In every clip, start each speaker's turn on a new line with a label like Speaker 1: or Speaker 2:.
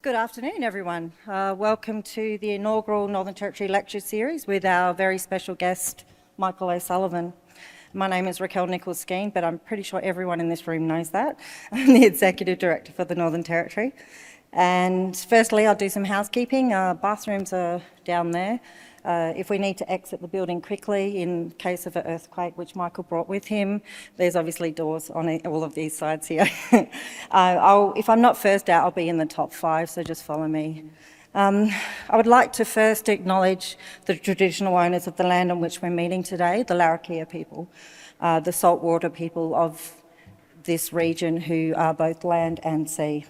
Speaker 1: Good afternoon, everyone. Welcome to the inaugural Northern Territory Lecture Series with our very special guest, Michael O'Sullivan. My name is Raquel Nichols-Skeen, but I'm pretty sure everyone in this room knows that. I'm the Executive Director for the Northern Territory. And firstly, I'll do some housekeeping. Bathrooms are down there. If we need to exit the building quickly in case of an earthquake, which Michael brought with him, there's obviously doors on all of these sides here. If I'm not first out, I'll be in the top 5, so just follow me. I would like to first acknowledge the traditional owners of the land on which we're meeting today, the Larrakia people, the saltwater people of this region who are both land and sea.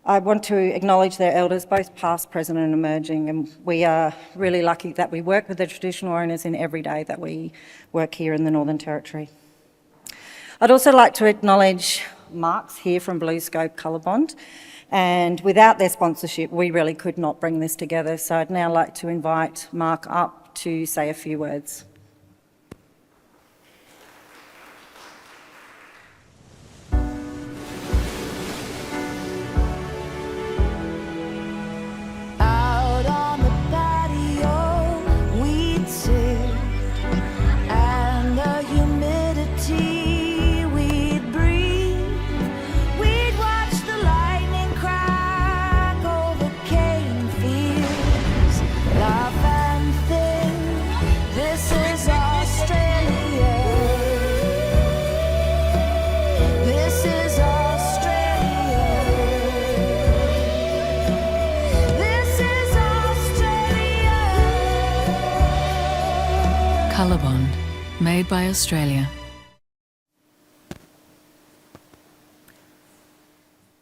Speaker 1: I want to acknowledge their elders, both past, present and emerging, and we are really lucky that we work with the traditional owners in every day that we work here in the Northern Territory. I'd also like to acknowledge Mark's here from BlueScope Colorbond, and without their sponsorship we really could not bring this together, so I'd now like to invite Mark up to say a few words.
Speaker 2: Colorbond, made by Australia.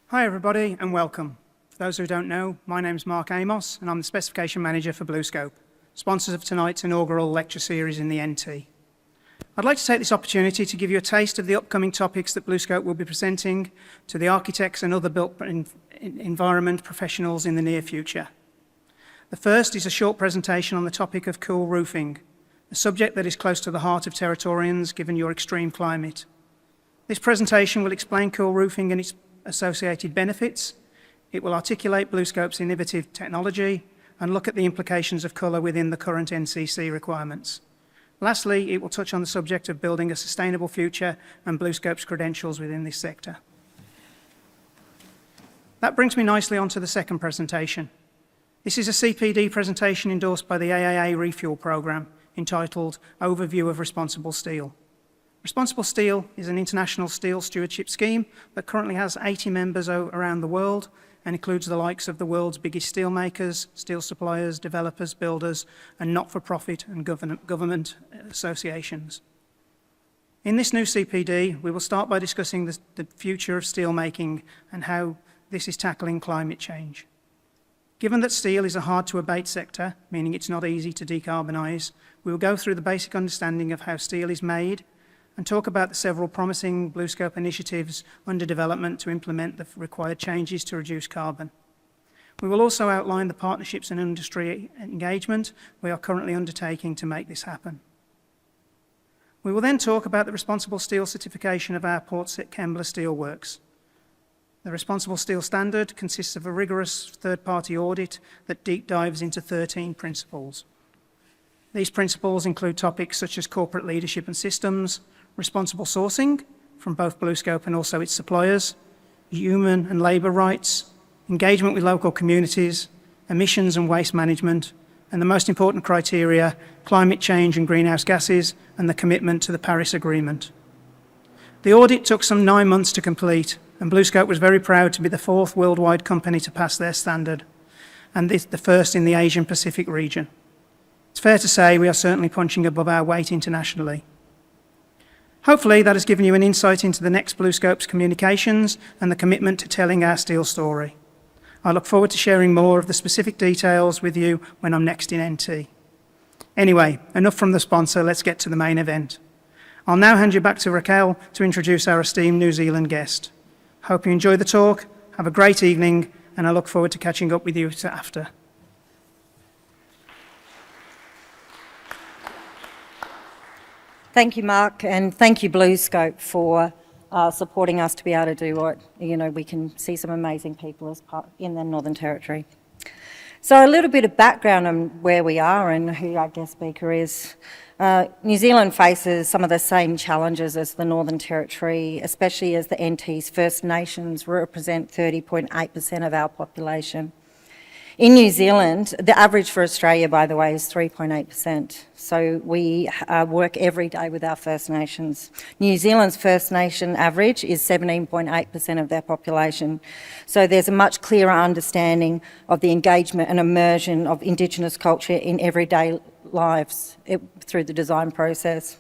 Speaker 3: Hi everybody and welcome. For those who don't know, my name's Mark Amos and I'm the Specification Manager for BlueScope, sponsors of tonight's inaugural lecture series in the NT. I'd like to take this opportunity to give you a taste of the upcoming topics that BlueScope will be presenting to the architects and other built environment professionals in the near future. The first is a short presentation on the topic of cool roofing, a subject that is close to the heart of Territorians given your extreme climate. This presentation will explain cool roofing and its associated benefits. It will articulate BlueScope's innovative technology and look at the implications of colour within the current NCC requirements. Lastly, it will touch on the subject of building a sustainable future and BlueScope's credentials within this sector. That brings me nicely on to the second presentation. This is a CPD presentation endorsed by the AAA Refuel Programme, entitled Overview of Responsible Steel. Responsible Steel is an international steel stewardship scheme that currently has 80 members around the world and includes the likes of the world's biggest steel makers, steel suppliers, developers, builders, and not-for-profit and government associations. In this new CPD, we will start by discussing the future of steelmaking and how this is tackling climate change. Given that steel is a hard-to-abate sector, meaning it's not easy to decarbonise, we will go through the basic understanding of how steel is made and talk about the several promising BlueScope initiatives under development to implement the required changes to reduce carbon. We will also outline the partnerships and industry engagement we are currently undertaking to make this happen. We will then talk about the responsible steel certification of our Port Kembla Steelworks. The Responsible Steel Standard consists of a rigorous third-party audit that deep dives into 13 principles. These principles include topics such as corporate leadership and systems, responsible sourcing from both BlueScope and also its suppliers, human and labour rights, engagement with local communities, emissions and waste management, and the most important criteria, climate change and greenhouse gases, and the commitment to the Paris Agreement. The audit took some 9 months to complete, and BlueScope was very proud to be the 4th worldwide company to pass their standard, and the first in the Asian Pacific region. It's fair to say we are certainly punching above our weight internationally. Hopefully that has given you an insight into the next BlueScope's communications and the commitment to telling our steel story. I look forward to sharing more of the specific details with you when I'm next in NT. Anyway, enough from the sponsor, let's get to the main event. I'll now hand you back to Raquel to introduce our esteemed New Zealand guest. Hope you enjoy the talk, have a great evening, and I look forward to catching up with you after.
Speaker 1: Thank you, Mark, and thank you, BlueScope, for supporting us to be able to do what, we can see some amazing people as part in the Northern Territory. So a little bit of background on where we are and who our guest speaker is. New Zealand faces some of the same challenges as the Northern Territory, especially as the NT's First Nations represent 30.8% of our population. In New Zealand, the average for Australia, by the way, is 3.8%. So we work every day with our First Nations. New Zealand's First Nation average is 17.8% of their population. So there's a much clearer understanding of the engagement and immersion of indigenous culture in everyday lives through the design process.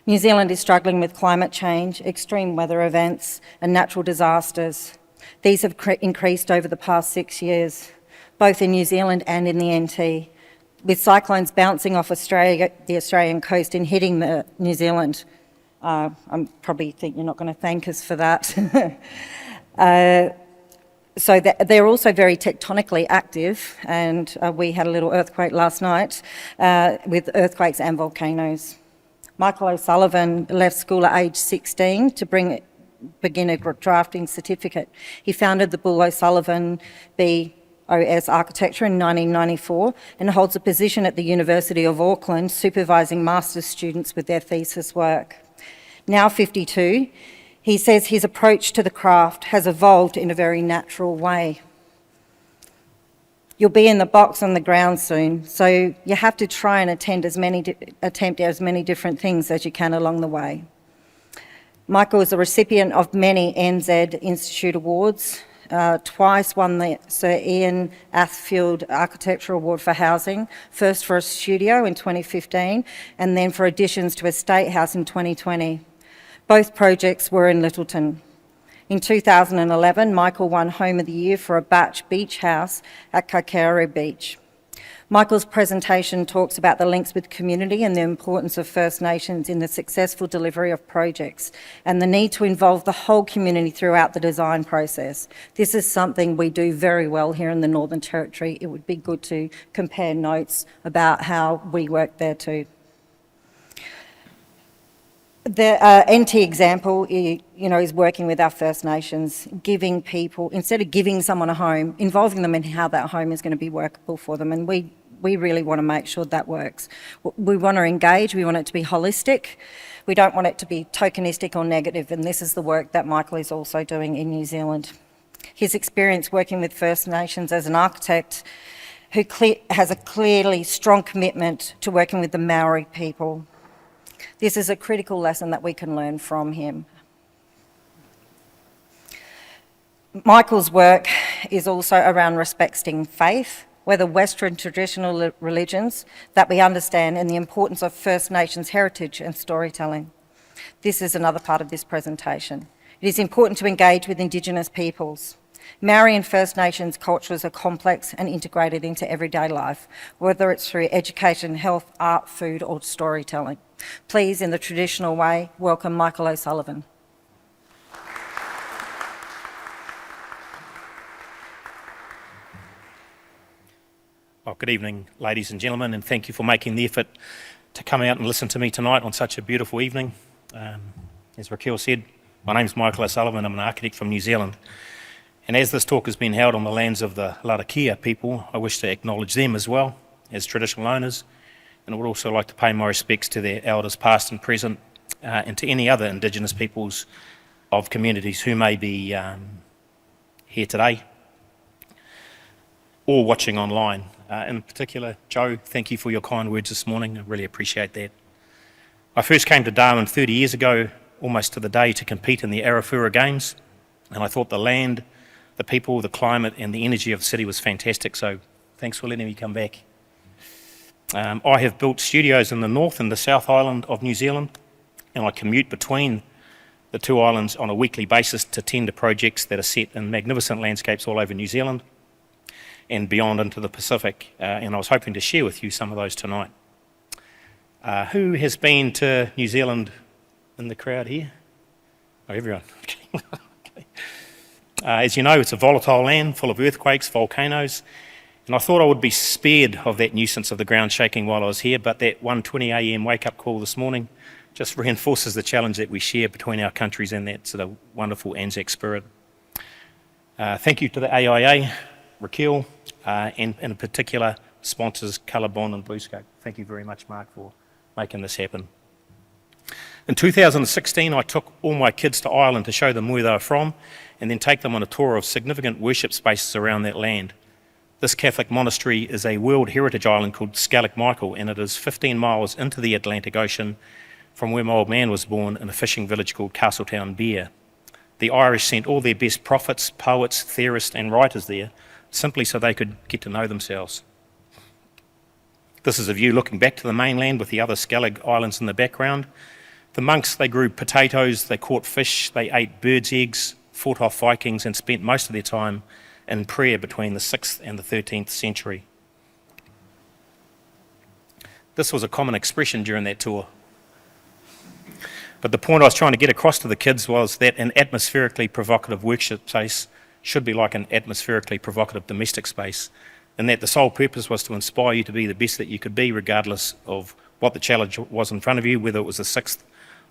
Speaker 1: New Zealand is struggling with climate change, extreme weather events and natural disasters. These have increased over the past 6 years, both in New Zealand and in the NT, with cyclones bouncing off the Australian coast and hitting New Zealand. I probably think you're not going to thank us for that. So they're also very tectonically active, and we had a little earthquake last night with earthquakes and volcanoes. Michael O'Sullivan left school at age 16 to begin a drafting certificate. He founded the Bull O'Sullivan BOS Architecture in 1994 and holds a position at the University of Auckland supervising master's students with their thesis work. Now 52, he says his approach to the craft has evolved in a very natural way. You'll be in the box on the ground soon, so you have to try and attempt as many different things as you can along the way. Michael is a recipient of many NZ Institute Awards, twice won the Sir Ian Athfield Architecture Award for housing, first for a studio in 2015 and then for additions to a state house in 2020. Both projects were in Littleton. In 2011, Michael won Home of the Year for a batch beach house at Kaikeru Beach. Michael's presentation talks about the links with community and the importance of First Nations in the successful delivery of projects and the need to involve the whole community throughout the design process. This is something we do very well here in the Northern Territory. It would be good to compare notes about how we work there too. The NT example, is working with our First Nations, giving people, instead of giving someone a home, involving them in how that home is going to be workable for them. And we really want to make sure that works. We want to engage, we want it to be holistic. We don't want it to be tokenistic or negative, and this is the work that Michael is also doing in New Zealand. His experience working with First Nations as an architect who has a clearly strong commitment to working with the Maori people. This is a critical lesson that we can learn from him. Michael's work is also around respecting faith, whether Western traditional religions, that we understand, and the importance of First Nations heritage and storytelling. This is another part of this presentation. It is important to engage with Indigenous peoples. Maori and First Nations cultures are complex and integrated into everyday life, whether it's through education, health, art, food, or storytelling. Please, in the traditional way, welcome Michael O'Sullivan.
Speaker 4: Well, good evening, ladies and gentlemen, and thank you for making the effort to come out and listen to me tonight on such a beautiful evening. As Raquel said, my name's Michael O'Sullivan. I'm an architect from New Zealand. And as this talk has been held on the lands of the Larakia people, I wish to acknowledge them as well as traditional owners. And I would also like to pay my respects to their elders past and present, and to any other Indigenous peoples of communities who may be here today or watching online. In particular, Joe, thank you for your kind words this morning. I really appreciate that. I first came to Darwin 30 years ago, almost to the day, to compete in the Arafura Games, and I thought the land, the people, the climate and the energy of the city was fantastic, so thanks for letting me come back. I have built studios in the North and the South Island of New Zealand, and I commute between the two islands on a weekly basis to tend to projects that are set in magnificent landscapes all over New Zealand and beyond into the Pacific, and I was hoping to share with you some of those tonight. Who has been to New Zealand in the crowd here? Oh, everyone. Okay. As you know, it's a volatile land full of earthquakes, volcanoes, and I thought I would be spared of that nuisance of the ground shaking while I was here, but that 1:20 a.m. wake-up call this morning just reinforces the challenge that we share between our countries and that sort of wonderful Anzac spirit. Thank you to the AIA, Raquel, and in particular sponsors Colorbond and BlueScope. Thank you very much, Mark, for making this happen. In 2016, I took all my kids to Ireland to show them where they were from and then take them on a tour of significant worship spaces around that land. This Catholic monastery is a World Heritage Island called Skellig Michael, and it is 15 miles into the Atlantic Ocean from where my old man was born in a fishing village called Castletown Bear. The Irish sent all their best prophets, poets, theorists and writers there simply so they could get to know themselves. This is a view looking back to the mainland with the other Skellig Islands in the background. The monks, they grew potatoes, they caught fish, they ate birds' eggs, fought off Vikings and spent most of their time in prayer between the 6th and the 13th century. This was a common expression during that tour. But the point I was trying to get across to the kids was that an atmospherically provocative worship space should be like an atmospherically provocative domestic space, and that the sole purpose was to inspire you to be the best that you could be regardless of what the challenge was in front of you, whether it was the 6th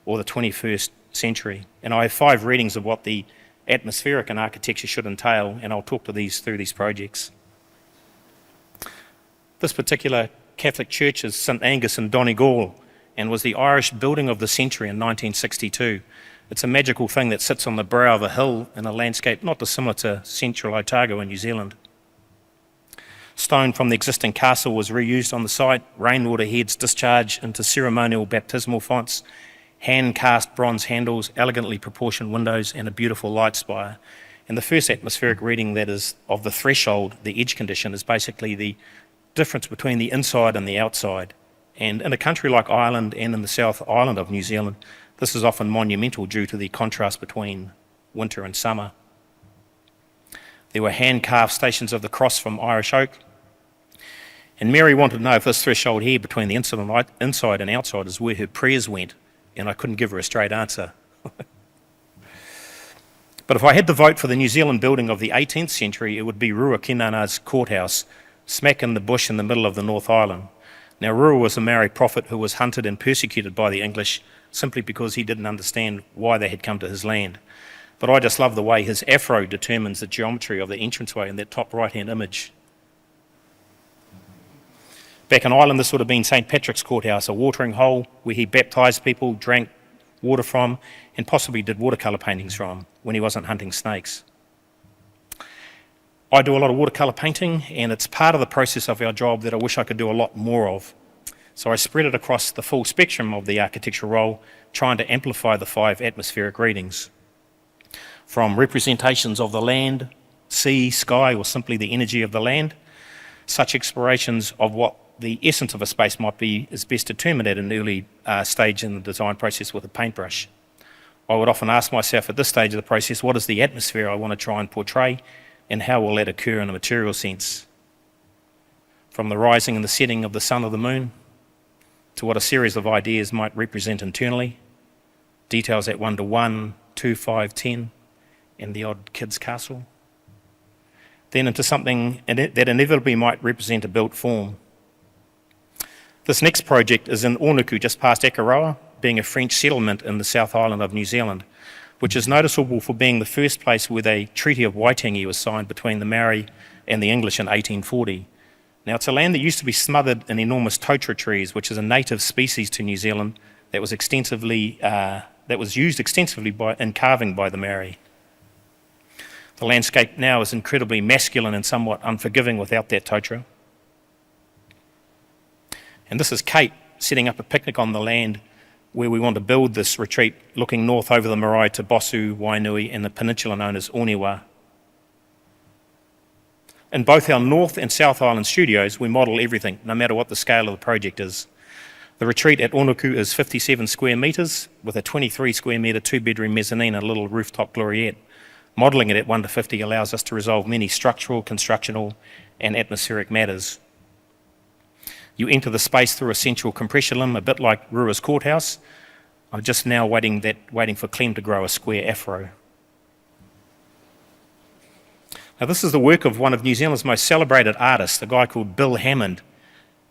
Speaker 4: or the 21st century. And I have 5 readings of what the atmospheric and architecture should entail, and I'll talk to these through these projects. This particular Catholic church is St Angus in Donegal and was the Irish building of the century in 1962. It's a magical thing that sits on the brow of a hill in a landscape not dissimilar to central Otago in New Zealand. Stone from the existing castle was reused on the site, rainwater heads discharge into ceremonial baptismal fonts, hand-cast bronze handles, elegantly proportioned windows and a beautiful light spire. And the first atmospheric reading that is of the threshold, the edge condition, is basically the difference between the inside and the outside. And in a country like Ireland and in the South Island of New Zealand, this is often monumental due to the contrast between winter and summer. There were hand-carved stations of the cross from Irish oak. And Mary wanted to know if this threshold here between the inside and outside is where her prayers went, and I couldn't give her a straight answer. But if I had to vote for the New Zealand building of the 18th century, it would be Ruakinana's courthouse, smack in the bush in the middle of the North Island. Now, Rua was a Maori prophet who was hunted and persecuted by the English simply because he didn't understand why they had come to his land. But I just love the way his afro determines the geometry of the entranceway in that top right-hand image. Back in Ireland, this would have been St Patrick's Courthouse, a watering hole where he baptised people, drank water from, and possibly did watercolour paintings from when he wasn't hunting snakes. I do a lot of watercolour painting, and it's part of the process of our job that I wish I could do a lot more of. So I spread it across the full spectrum of the architectural role, trying to amplify the 5 atmospheric readings. From representations of the land, sea, sky, or simply the energy of the land, such explorations of what the essence of a space might be is best determined at an early stage in the design process with a paintbrush. I would often ask myself at this stage of the process, what is the atmosphere I want to try and portray, and how will that occur in a material sense? From the rising and the setting of the sun or the moon, to what a series of ideas might represent internally, details at 1 to 1, 2, 5, 10, and the odd kid's castle. Then into something that inevitably might represent a built form. This next project is in Ornuku, just past Akaroa, being a French settlement in the South Island of New Zealand, which is noticeable for being the first place where the Treaty of Waitangi was signed between the Maori and the English in 1840. Now, it's a land that used to be smothered in enormous totara trees, which is a native species to New Zealand that was used extensively in carving by the Maori. The landscape now is incredibly masculine and somewhat unforgiving without that totara. And this is Kate setting up a picnic on the land where we want to build this retreat, looking north over the marae to Bosu, Wainui, and the peninsula known as Orniwa. In both our North and South Island studios, we model everything, no matter what the scale of the project is. The retreat at Ornuku is 57 square metres, with a 23 square metre 2-bedroom mezzanine and a little rooftop gloriette. Modelling it at 1 to 50 allows us to resolve many structural, constructional, and atmospheric matters. You enter the space through a central compression limb, a bit like Rua's courthouse. I'm just now waiting for Clem to grow a square afro. Now, this is the work of one of New Zealand's most celebrated artists, a guy called Bill Hammond.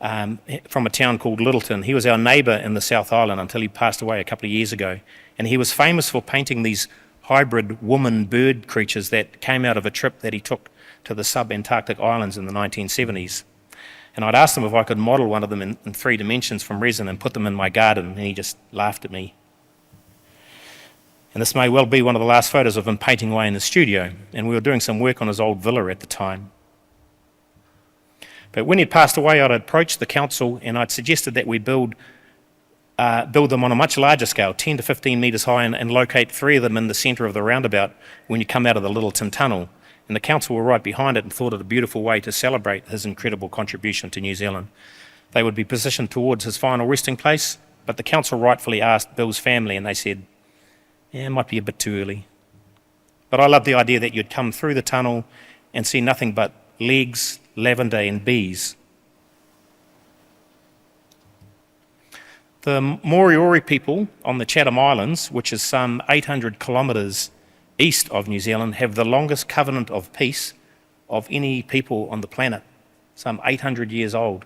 Speaker 4: from a town called Littleton. He was our neighbour in the South Island until he passed away a couple of years ago. And he was famous for painting these hybrid woman-bird creatures that came out of a trip that he took to the sub-Antarctic islands in the 1970s. And I'd asked him if I could model one of them in 3 dimensions from resin and put them in my garden, and he just laughed at me. And this may well be one of the last photos of him painting away in his studio, and we were doing some work on his old villa at the time. But when he'd passed away, I'd approached the council and I'd suggested that we build them on a much larger scale, 10 to 15 metres high, and locate 3 of them in the centre of the roundabout when you come out of the Littleton Tunnel. And the council were right behind it and thought it a beautiful way to celebrate his incredible contribution to New Zealand. They would be positioned towards his final resting place, but the council rightfully asked Bill's family and they said, yeah, it might be a bit too early. But I love the idea that you'd come through the tunnel and see nothing but legs, lavender and bees. The Moriori people on the Chatham Islands, which is some 800 kilometres east of New Zealand, have the longest covenant of peace of any people on the planet, some 800 years old.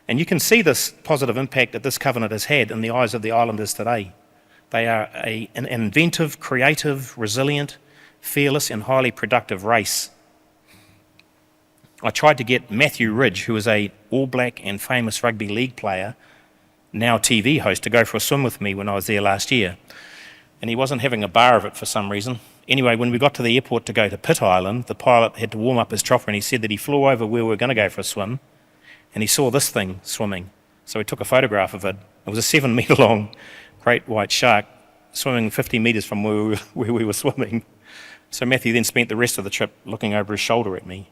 Speaker 4: And you can see this positive impact that this covenant has had in the eyes of the islanders today. They are an inventive, creative, resilient, fearless and highly productive race. I tried to get Matthew Ridge, who is a All Black and famous rugby league player, now TV host, to go for a swim with me when I was there last year. And he wasn't having a bar of it for some reason. Anyway, when we got to the airport to go to Pitt Island, the pilot had to warm up his chopper and he said that he flew over where we were going to go for a swim and he saw this thing swimming. So he took a photograph of it. It was a 7 metre long great white shark swimming 50 metres from where we were swimming. So Matthew then spent the rest of the trip looking over his shoulder at me.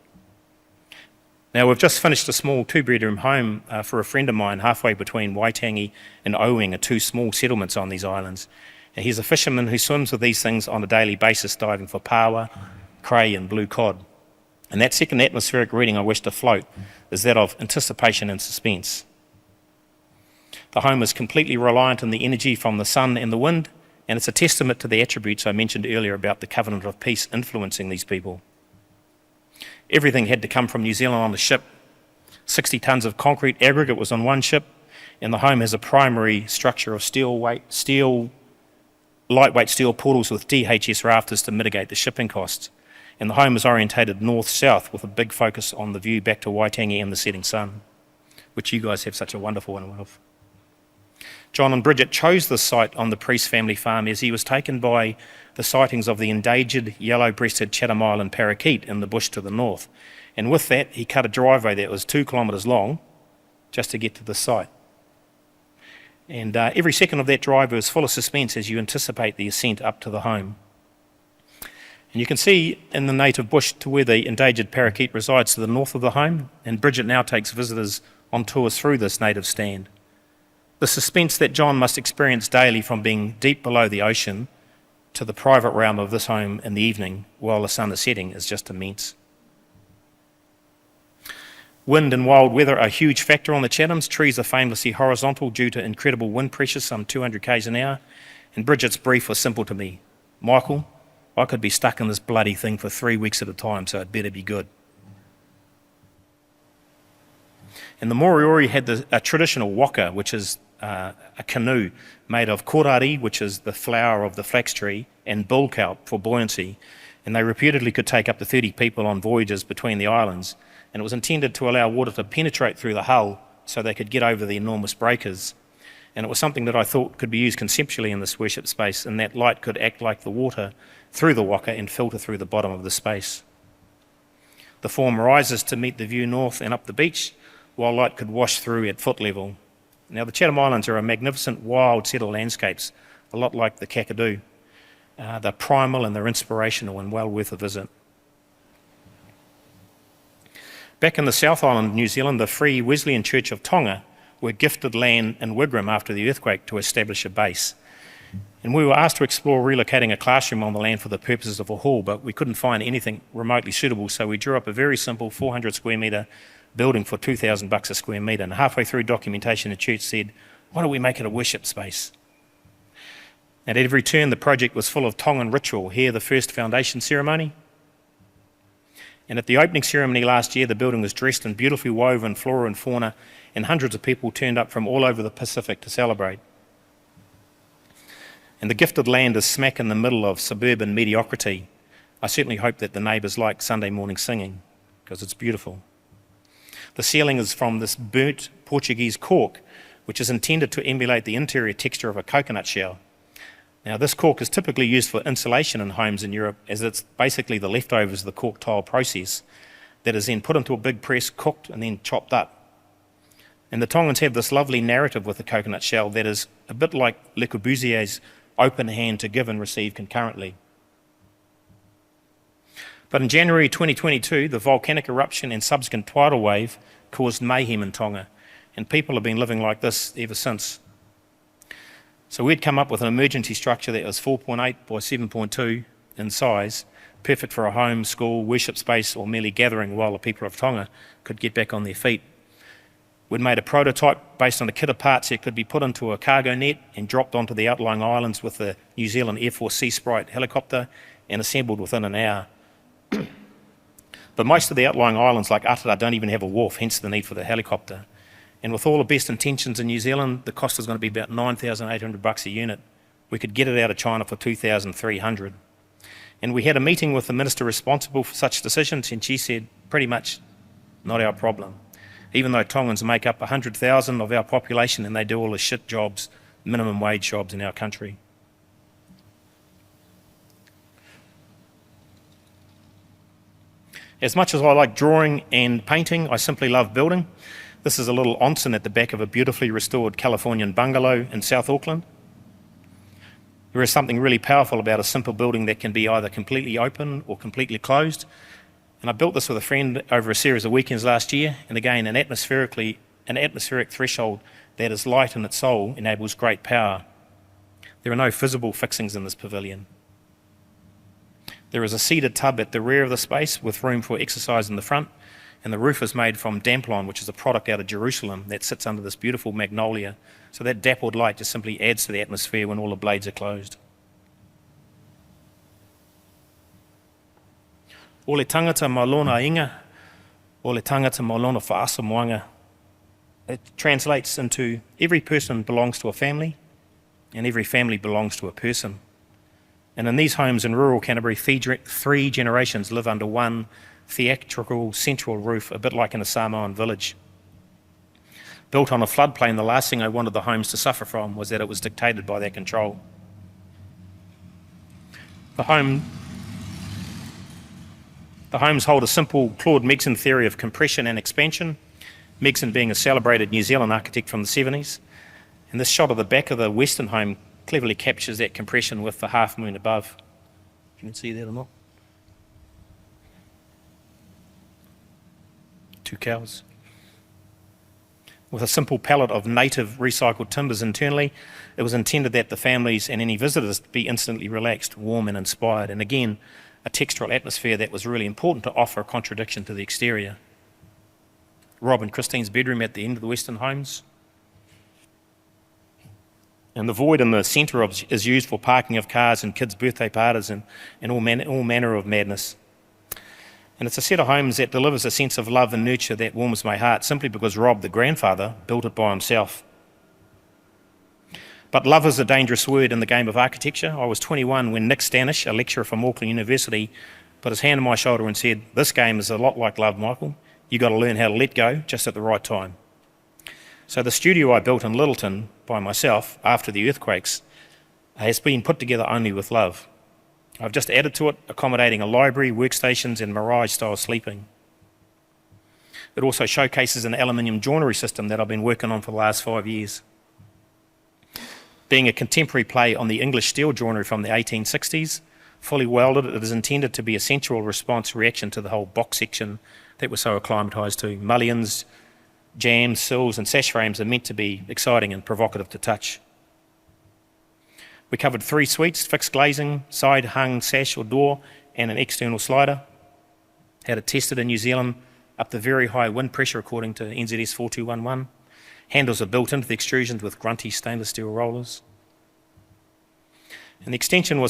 Speaker 4: Now, we've just finished a small 2-bedroom home for a friend of mine halfway between Waitangi and Owing, are 2 small settlements on these islands. And he's a fisherman who swims with these things on a daily basis, diving for paua, cray and blue cod. And that second atmospheric reading I wish to float is that of anticipation and suspense. The home is completely reliant on the energy from the sun and the wind, and it's a testament to the attributes I mentioned earlier about the covenant of peace influencing these people. Everything had to come from New Zealand on the ship. 60 tonnes of concrete aggregate was on one ship, and the home has a primary structure of lightweight steel portals with DHS rafters to mitigate the shipping costs. And the home is orientated north-south with a big focus on the view back to Waitangi and the setting sun, which you guys have such a wonderful one of. John and Bridget chose this site on the Priest family farm as he was taken by the sightings of the endangered yellow-breasted Chatham Island parakeet in the bush to the north. And with that, he cut a driveway that was 2 kilometres long just to get to the site. And every second of that drive is full of suspense as you anticipate the ascent up to the home. And you can see in the native bush to where the endangered parakeet resides to the north of the home, and Bridget now takes visitors on tours through this native stand. The suspense that John must experience daily from being deep below the ocean to the private realm of this home in the evening while the sun is setting is just immense. Wind and wild weather are a huge factor on the Chathams. Trees are famously horizontal due to incredible wind pressure, some 200 k's an hour. And Bridget's brief was simple to me. Michael, I could be stuck in this bloody thing for 3 weeks at a time, so it better be good. And the Moriori had a traditional waka, which is a canoe made of korari, which is the flower of the flax tree, and bullkelp for buoyancy. And they reputedly could take up to 30 people on voyages between the islands. And it was intended to allow water to penetrate through the hull so they could get over the enormous breakers. And it was something that I thought could be used conceptually in this worship space, and that light could act like the water through the waka and filter through the bottom of the space. The form rises to meet the view north and up the beach, while light could wash through at foot level. Now, the Chatham Islands are a magnificent wild set of landscapes, a lot like the Kakadu. They're primal and they're inspirational and well worth a visit. Back in the South Island of New Zealand, the Free Wesleyan Church of Tonga were gifted land in Wigram after the earthquake to establish a base. And we were asked to explore relocating a classroom on the land for the purposes of a hall, but we couldn't find anything remotely suitable, so we drew up a very simple 400 square metre building for $2,000 a square metre. And halfway through documentation, the church said, why don't we make it a worship space? And at every turn, the project was full of Tongan ritual. Here, the first foundation ceremony. And at the opening ceremony last year, the building was dressed in beautifully woven flora and fauna, and hundreds of people turned up from all over the Pacific to celebrate. And the gifted land is smack in the middle of suburban mediocrity. I certainly hope that the neighbours like Sunday morning singing, because it's beautiful. The ceiling is from this burnt Portuguese cork, which is intended to emulate the interior texture of a coconut shell. Now, this cork is typically used for insulation in homes in Europe, as it's basically the leftovers of the cork tile process that is then put into a big press, cooked, and then chopped up. And the Tongans have this lovely narrative with the coconut shell that is a bit like Le Corbusier's open hand to give and receive concurrently. But in January 2022, the volcanic eruption and subsequent tidal wave caused mayhem in Tonga, and people have been living like this ever since. So we'd come up with an emergency structure that was 4.8 by 7.2 in size, perfect for a home, school, worship space, or merely gathering while the people of Tonga could get back on their feet. We'd made a prototype based on a kit of parts that could be put into a cargo net and dropped onto the outlying islands with the New Zealand Air Force Sea Sprite helicopter and assembled within an hour. But most of the outlying islands like Atara don't even have a wharf, hence the need for the helicopter. And with all the best intentions in New Zealand, the cost is going to be about $9,800 a unit. We could get it out of China for $2,300. And we had a meeting with the minister responsible for such decisions, and she said, pretty much not our problem. Even though Tongans make up 100,000 of our population and they do all the shit jobs, minimum wage jobs in our country. As much as I like drawing and painting, I simply love building. This is a little onsen at the back of a beautifully restored Californian bungalow in South Auckland. There is something really powerful about a simple building that can be either completely open or completely closed. And I built this with a friend over a series of weekends last year, and again, an atmospheric threshold that is light in its soul enables great power. There are no visible fixings in this pavilion. There is a seated tub at the rear of the space with room for exercise in the front, and the roof is made from damplon, which is a product out of Jerusalem that sits under this beautiful magnolia. So that dappled light just simply adds to the atmosphere when all the blades are closed. O le tangata malona inga, o le tangata malona whaasamoanga. It translates into every person belongs to a family, and every family belongs to a person. And in these homes in rural Canterbury, three generations live under one theatrical central roof, a bit like in a Samoan village. Built on a floodplain, the last thing I wanted the homes to suffer from was that it was dictated by their control. The homes hold a simple Claude Megson theory of compression and expansion, Megson being a celebrated New Zealand architect from the 70s. And this shot of the back of the western home cleverly captures that compression with the half moon above. You can see that or not? Two cows. With a simple palette of native recycled timbers internally, it was intended that the families and any visitors be instantly relaxed, warm and inspired. And again, a textural atmosphere that was really important to offer a contradiction to the exterior. Rob and Christine's bedroom at the end of the western homes. And the void in the centre is used for parking of cars and kids' birthday parties and all manner of madness. And it's a set of homes that delivers a sense of love and nurture that warms my heart simply because Rob, the grandfather, built it by himself. But love is a dangerous word in the game of architecture. I was 21 when Nick Stanish, a lecturer from Auckland University, put his hand on my shoulder and said, "This game is a lot like love, Michael. You've got to learn how to let go just at the right time." So the studio I built in Littleton by myself after the earthquakes has been put together only with love. I've just added to it, accommodating a library, workstations and Mirage-style sleeping. It also showcases an aluminium joinery system that I've been working on for the last 5 years. Being a contemporary play on the English steel joinery from the 1860s, fully welded, it is intended to be a sensual response reaction to the whole box section that we're so acclimatised to. Mullions, jambs, sills and sash frames are meant to be exciting and provocative to touch. We covered 3 suites, fixed glazing, side hung sash or door and an external slider. Had it tested in New Zealand up to very high wind pressure according to NZS 4211. Handles are built into the extrusions with grunty stainless steel rollers. And the extension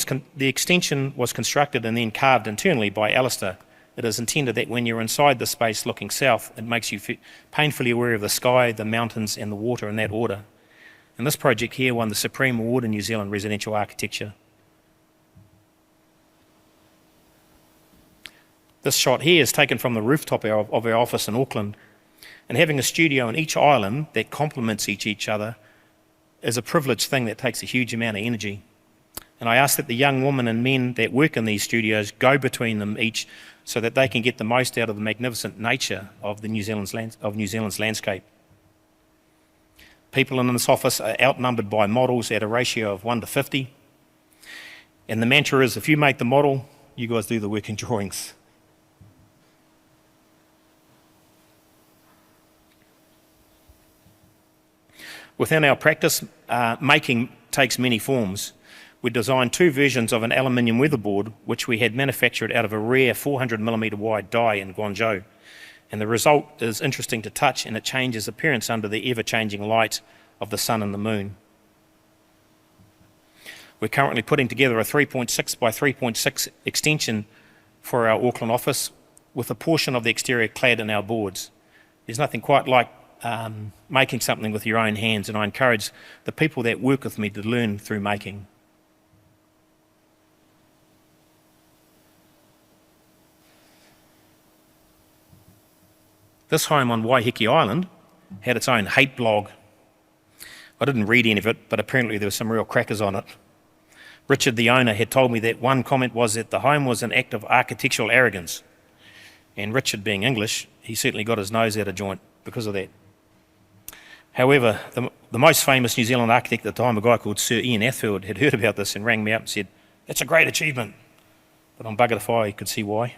Speaker 4: was constructed and then carved internally by Alistair It is intended that when you're inside the space looking south, it makes you painfully aware of the sky, the mountains and the water in that order. And this project here won the Supreme Award in New Zealand residential architecture. This shot here is taken from the rooftop of our office in Auckland, and having a studio in each island that complements each other is a privileged thing that takes a huge amount of energy. And I ask that the young women and men that work in these studios go between them each so that they can get the most out of the magnificent nature of New Zealand's landscape. People in this office are outnumbered by models at a ratio of 1 to 50. And the mantra is, if you make the model, you guys do the working drawings. Within our practice, making takes many forms. We designed 2 versions of an aluminium weatherboard, which we had manufactured out of a rare 400mm wide die in Guangzhou. And the result is interesting to touch, and it changes appearance under the ever-changing light of the sun and the moon. We're currently putting together a 3.6 by 3.6 extension for our Auckland office, with a portion of the exterior clad in our boards. There's nothing quite like making something with your own hands, and I encourage the people that work with me to learn through making. This home on Waiheke Island had its own hate blog. I didn't read any of it, but apparently there were some real crackers on it. Richard, the owner, had told me that one comment was that the home was an act of architectural arrogance. And Richard, being English, he certainly got his nose out of joint because of that. However, the most famous New Zealand architect at the time, a guy called Sir Ian Athfield, had heard about this and rang me up and said, "That's a great achievement." But on Bugger the Fire, you could see why.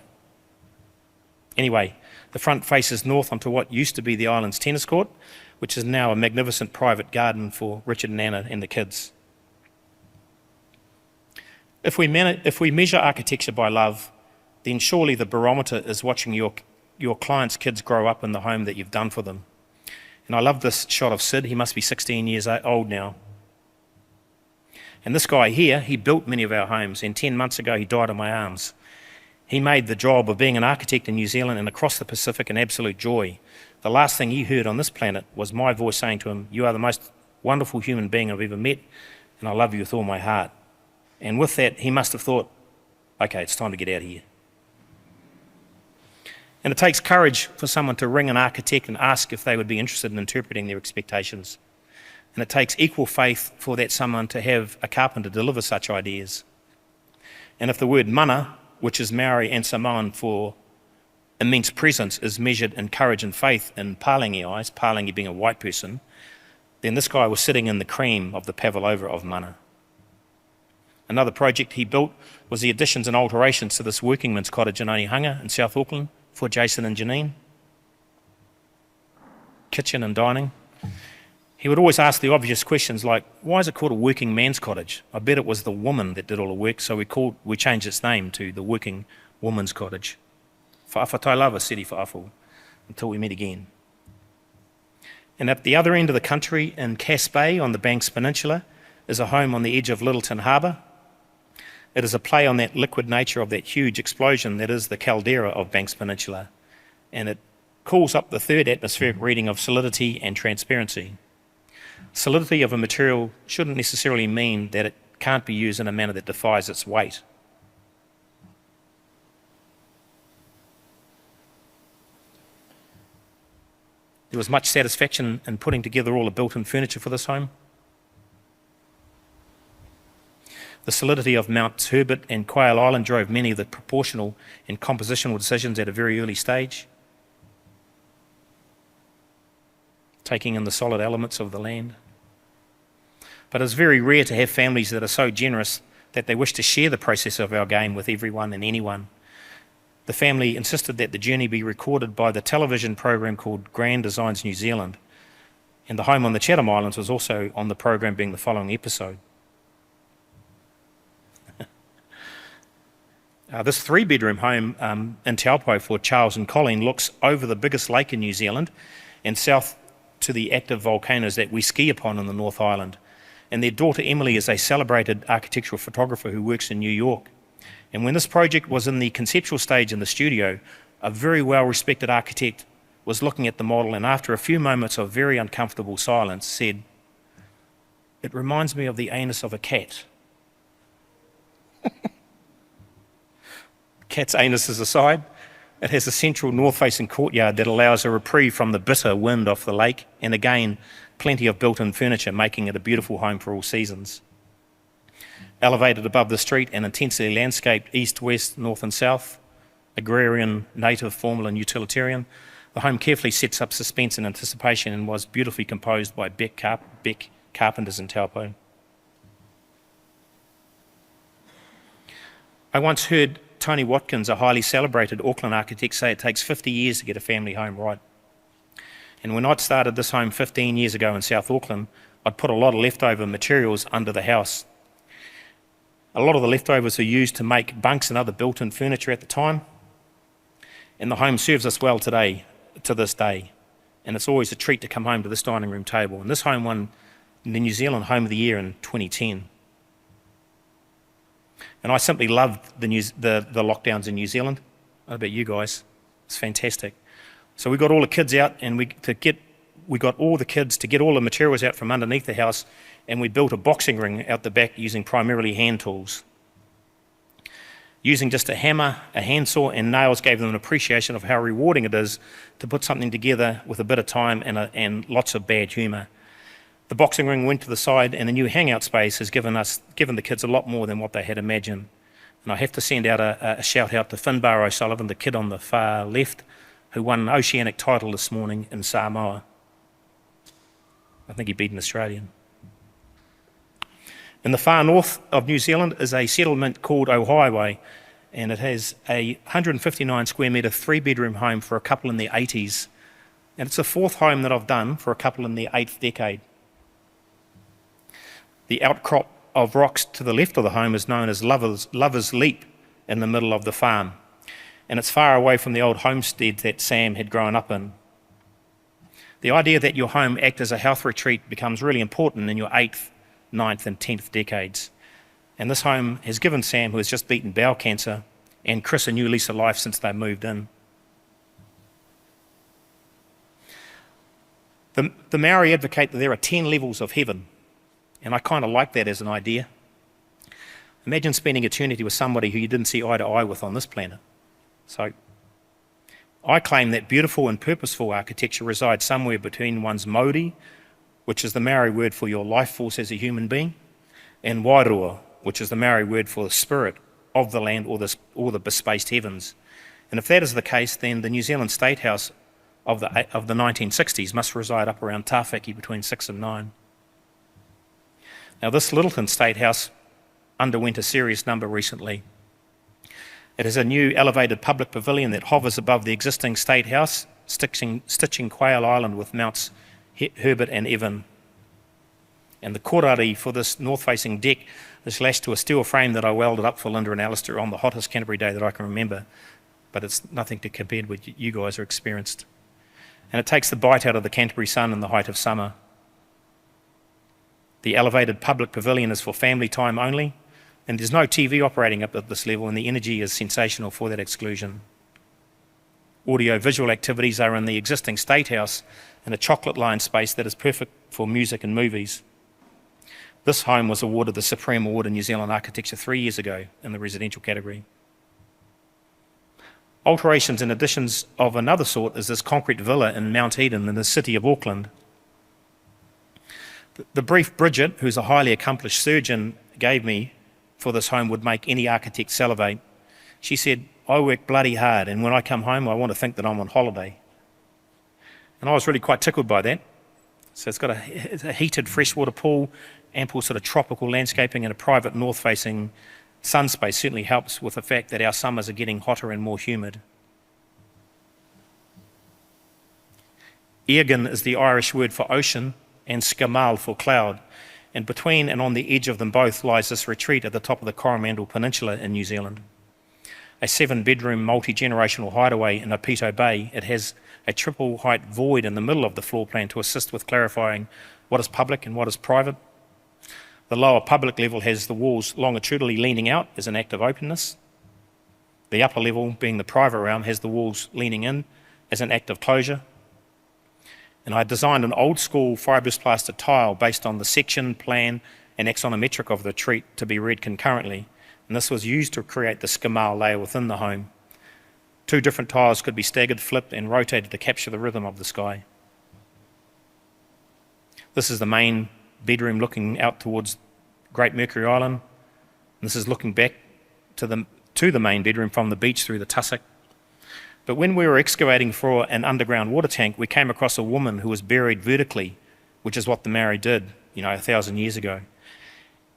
Speaker 4: Anyway, the front faces north onto what used to be the island's tennis court, which is now a magnificent private garden for Richard and Anna and the kids. If we measure architecture by love, then surely the barometer is watching your clients' kids grow up in the home that you've done for them. And I love this shot of Sid. He must be 16 years old now. And this guy here, he built many of our homes, and 10 months ago he died in my arms. He made the job of being an architect in New Zealand and across the Pacific an absolute joy. The last thing he heard on this planet was my voice saying to him, "You are the most wonderful human being I've ever met, and I love you with all my heart." And with that, he must have thought, okay, it's time to get out of here. And it takes courage for someone to ring an architect and ask if they would be interested in interpreting their expectations. And it takes equal faith for that someone to have a carpenter deliver such ideas. And if the word mana, which is Maori and Samoan for immense presence, is measured in courage and faith in Palangi eyes, Palangi being a white person, then this guy was sitting in the cream of the pavlova of mana. Another project he built was the additions and alterations to this workingman's cottage in Onehunga in South Auckland for Jason and Janine. Kitchen and dining. He would always ask the obvious questions like, why is it called a working man's cottage? I bet it was the woman that did all the work, so we changed its name to the Working Woman's Cottage. Whaafatai lava, siri whaafo, until we meet again. And at the other end of the country, in Cass Bay on the Banks Peninsula, is a home on the edge of Littleton Harbour. It is a play on that liquid nature of that huge explosion that is the caldera of Banks Peninsula, and it calls up the third atmospheric reading of solidity and transparency. Solidity of a material shouldn't necessarily mean that it can't be used in a manner that defies its weight. There was much satisfaction in putting together all the built-in furniture for this home. The solidity of Mount Herbert and Quail Island drove many of the proportional and compositional decisions at a very early stage, taking in the solid elements of the land. But it's very rare to have families that are so generous that they wish to share the process of our game with everyone and anyone. The family insisted that the journey be recorded by the television program called Grand Designs New Zealand, and the home on the Chatham Islands was also on the program, being the following episode. This 3-bedroom home in Taupo for Charles and Colleen looks over the biggest lake in New Zealand and south to the active volcanoes that we ski upon in the North Island. And their daughter Emily is a celebrated architectural photographer who works in New York. And when this project was in the conceptual stage in the studio, a very well-respected architect was looking at the model and after a few moments of very uncomfortable silence said, "It reminds me of the anus of a cat." Cat's anuses aside, it has a central north-facing courtyard that allows a reprieve from the bitter wind off the lake, and again, plenty of built-in furniture, making it a beautiful home for all seasons. Elevated above the street and intensely landscaped east, west, north and south, agrarian, native, formal and utilitarian, the home carefully sets up suspense and anticipation and was beautifully composed by Beck Carpenters in Taupo. I once heard Tony Watkins, a highly celebrated Auckland architect, say it takes 50 years to get a family home right. And when I'd started this home 15 years ago in South Auckland, I'd put a lot of leftover materials under the house. A lot of the leftovers were used to make bunks and other built-in furniture at the time. And the home serves us well today, to this day. And it's always a treat to come home to this dining room table. And this home won the New Zealand Home of the Year in 2010. And I simply loved the lockdowns in New Zealand. I bet you guys. It's fantastic. So we got all the kids out and we got all the kids to get all the materials out from underneath the house, and we built a boxing ring out the back using primarily hand tools. Using just a hammer, a handsaw and nails gave them an appreciation of how rewarding it is to put something together with a bit of time and lots of bad humour. The boxing ring went to the side, and the new hangout space has given the kids a lot more than what they had imagined. And I have to send out a shout out to Finbar O'Sullivan, the kid on the far left, who won an Oceanic title this morning in Samoa. I think he beat an Australian. In the far north of New Zealand is a settlement called Ohiwai, and it has a 159 square metre 3-bedroom home for a couple in their 80s. And it's the 4th home that I've done for a couple in their 8th decade. The outcrop of rocks to the left of the home is known as Lover's Leap in the middle of the farm. And it's far away from the old homestead that Sam had grown up in. The idea that your home act as a health retreat becomes really important in your 8th, 9th and 10th decades. And this home has given Sam, who has just beaten bowel cancer, and Chris a new lease of life since they moved in. The Maori advocate that there are 10 levels of heaven. And I kind of like that as an idea. Imagine spending eternity with somebody who you didn't see eye to eye with on this planet. So I claim that beautiful and purposeful architecture resides somewhere between one's mauri, which is the Maori word for your life force as a human being, and wairua, which is the Maori word for the spirit of the land or the bespaced heavens. And if that is the case, then the New Zealand State House of the 1960s must reside up around Tāwhaki between 6 and 9. Now, this Littleton State House underwent a serious number recently. It has a new elevated public pavilion that hovers above the existing State House, stitching Quail Island with Mounts Herbert and Evan. And the korari for this north-facing deck is lashed to a steel frame that I welded up for Linda and Alistair on the hottest Canterbury day that I can remember, but it's nothing to compare with what you guys are experienced. And it takes the bite out of the Canterbury sun in the height of summer. The elevated public pavilion is for family time only, and there's no TV operating up at this level, and the energy is sensational for that exclusion. Audio-visual activities are in the existing State House in a chocolate line space that is perfect for music and movies. This home was awarded the Supreme Award in New Zealand Architecture 3 years ago in the residential category. Alterations and additions of another sort is this concrete villa in Mount Eden in the city of Auckland. The brief Bridget, who's a highly accomplished surgeon, gave me for this home would make any architect salivate. She said, "I work bloody hard, and when I come home, I want to think that I'm on holiday." And I was really quite tickled by that. So it's got a heated freshwater pool, ample sort of tropical landscaping, and a private north-facing sun space certainly helps with the fact that our summers are getting hotter and more humid. Egan is the Irish word for ocean, and Skamal for cloud, and between and on the edge of them both lies this retreat at the top of the Coromandel Peninsula in New Zealand. A 7-bedroom multi-generational hideaway in Opito Bay, it has a triple height void in the middle of the floor plan to assist with clarifying what is public and what is private. The lower public level has the walls longitudinally leaning out as an act of openness, The upper level, being the private realm, has the walls leaning in as an act of closure. And I designed an old school fibrous plaster tile based on the section, plan and axonometric of the retreat to be read concurrently. And this was used to create the skemal layer within the home. 2 different tiles could be staggered, flipped and rotated to capture the rhythm of the sky. This is the main bedroom looking out towards Great Mercury Island. And this is looking back to the main bedroom from the beach through the tussock. But when we were excavating for an underground water tank, we came across a woman who was buried vertically, which is what the Maori did, 1,000 years ago.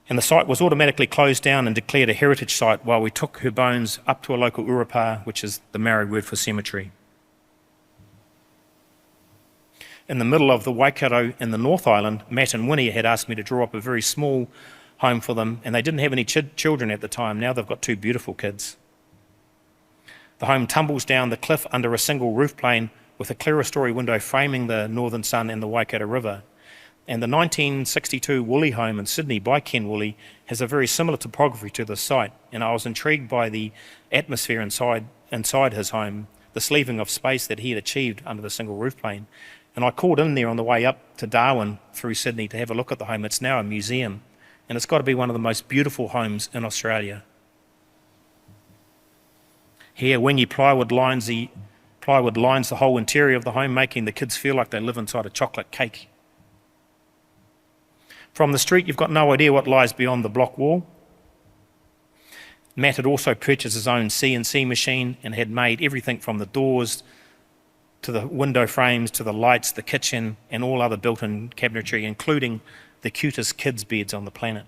Speaker 4: And the site was automatically closed down and declared a heritage site while we took her bones up to a local urapa, which is the Maori word for cemetery. In the middle of the Waikato in the North Island, Matt and Winnie had asked me to draw up a very small home for them, and they didn't have any children at the time. Now they've got 2 beautiful kids. The home tumbles down the cliff under a single roof plane with a clerestory window framing the northern sun and the Waikato River. And the 1962 Woolley home in Sydney by Ken Woolley has a very similar topography to the site, and I was intrigued by the atmosphere inside his home, the sleeving of space that he had achieved under the single roof plane. And I called in there on the way up to Darwin through Sydney to have a look at the home. It's now a museum, and it's got to be one of the most beautiful homes in Australia. Here, Wingy plywood lines the whole interior of the home, making the kids feel like they live inside a chocolate cake. From the street, you've got no idea what lies beyond the block wall. Matt had also purchased his own CNC machine and had made everything from the doors to the window frames to the lights, the kitchen, and all other built-in cabinetry, including the cutest kids' beds on the planet.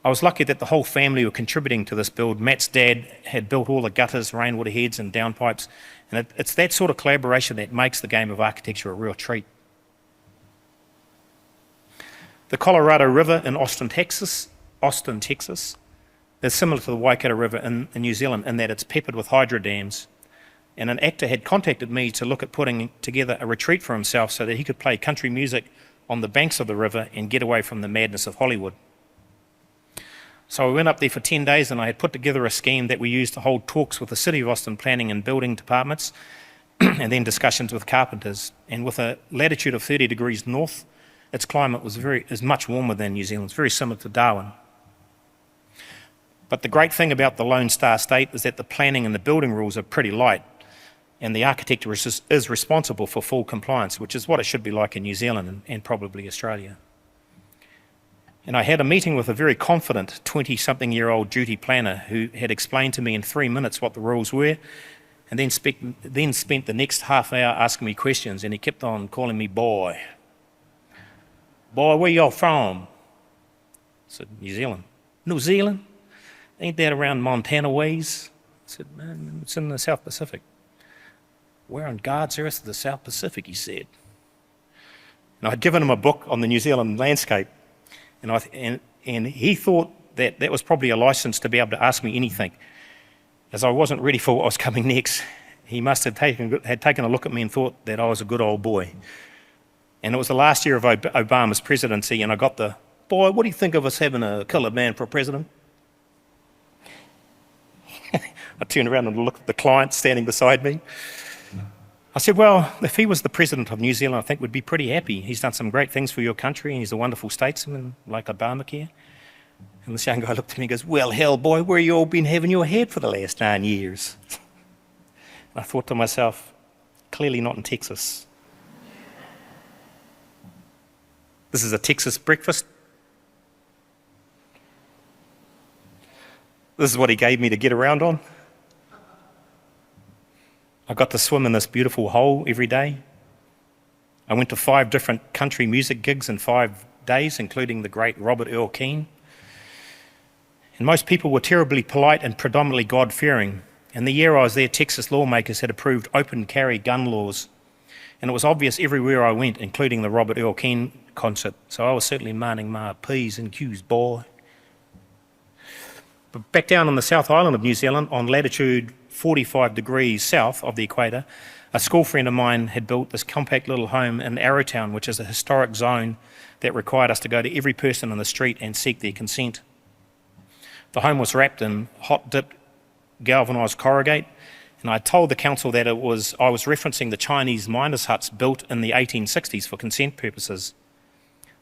Speaker 4: I was lucky that the whole family were contributing to this build. Matt's dad had built all the gutters, rainwater heads and downpipes, and it's that sort of collaboration that makes the game of architecture a real treat. The Colorado River in Austin, Texas, is similar to the Waikato River in New Zealand in that it's peppered with hydro dams. And an actor had contacted me to look at putting together a retreat for himself so that he could play country music on the banks of the river and get away from the madness of Hollywood. So I went up there for 10 days and I had put together a scheme that we used to hold talks with the City of Austin planning and building departments and then discussions with carpenters. And with a latitude of 30 degrees north, its climate is much warmer than New Zealand. It's very similar to Darwin. But the great thing about the Lone Star State is that the planning and the building rules are pretty light, and the architecture is responsible for full compliance, which is what it should be like in New Zealand and probably Australia. And I had a meeting with a very confident 20-something-year-old duty planner who had explained to me in 3 minutes what the rules were, and then spent the next half hour asking me questions, and he kept on calling me boy. Boy, where y'all from? I said, New Zealand. New Zealand? Ain't that around Montana ways? I said, man, it's in the South Pacific. Where on God's earth is the South Pacific, he said. And I'd given him a book on the New Zealand landscape, and he thought that that was probably a license to be able to ask me anything. As I wasn't ready for what was coming next, he must have taken a look at me and thought that I was a good old boy. And it was the last year of Obama's presidency, and I got the, boy, what do you think of us having a coloured man for president? I turned around and looked at the client standing beside me. I said, well, if he was the president of New Zealand, I think we'd be pretty happy. He's done some great things for your country, and he's a wonderful statesman like Obamacare. And this young guy looked at me and goes, well, hell, boy, where you all been having your head for the last 9 years? And I thought to myself, clearly not in Texas. This is a Texas breakfast. This is what he gave me to get around on. I got to swim in this beautiful hole every day. I went to 5 different country music gigs in 5 days, including the great Robert Earl Keen. And most people were terribly polite and predominantly God-fearing. And the year I was there, Texas lawmakers had approved open carry gun laws. And it was obvious everywhere I went, including the Robert Earl Keen concert. So I was certainly minding my P's and Q's, boy. But back down on the South Island of New Zealand, on latitude 45 degrees south of the equator, a school friend of mine had built this compact little home in Arrowtown, which is a historic zone that required us to go to every person on the street and seek their consent. The home was wrapped in hot-dipped galvanised corrugate, and I told the council that I was referencing the Chinese miners' huts built in the 1860s for consent purposes.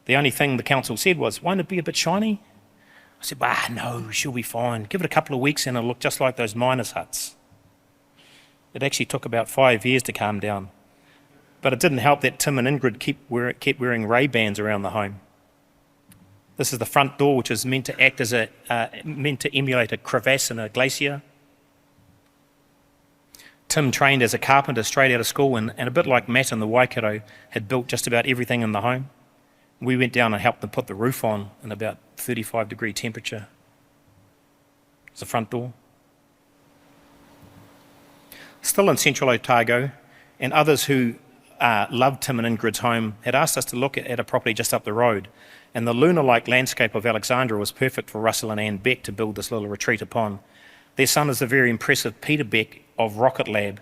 Speaker 4: The only thing the council said was, "Won't it be a bit shiny?" I said, no, she'll be fine. Give it a couple of weeks and it'll look just like those miners' huts. It actually took about 5 years to calm down. But it didn't help that Tim and Ingrid kept wearing Ray-Bans around the home. This is the front door, which is meant to act as meant to emulate a crevasse in a glacier. Tim trained as a carpenter straight out of school, and a bit like Matt in the Waikato, had built just about everything in the home. We went down and helped them put the roof on in about 35-degree temperature. It's the front door. Still in central Otago, and others who loved Tim and Ingrid's home had asked us to look at a property just up the road, and the lunar-like landscape of Alexandra was perfect for Russell and Anne Beck to build this little retreat upon. Their son is the very impressive Peter Beck of Rocket Lab,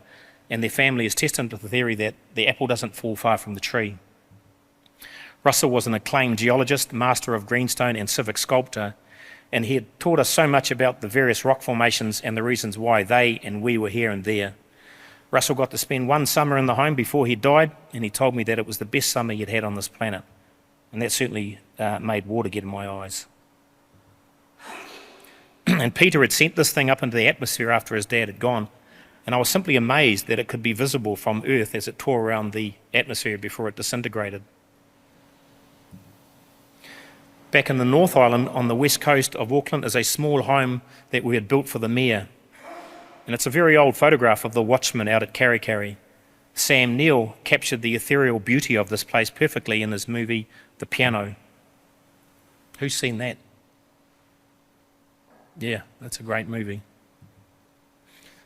Speaker 4: and their family is testament to the theory that the apple doesn't fall far from the tree. Russell was an acclaimed geologist, master of greenstone and civic sculptor, and he had taught us so much about the various rock formations and the reasons why they and we were here and there. Russell got to spend one summer in the home before he died, and he told me that it was the best summer he'd had on this planet, and that certainly made water get in my eyes. And Peter had sent this thing up into the atmosphere after his dad had gone, and I was simply amazed that it could be visible from Earth as it tore around the atmosphere before it disintegrated. Back in the North Island on the west coast of Auckland is a small home that we had built for the mayor. And it's a very old photograph of the Watchman out at Karikari. Sam Neill captured the ethereal beauty of this place perfectly in his movie The Piano. Who's seen that? Yeah, that's a great movie.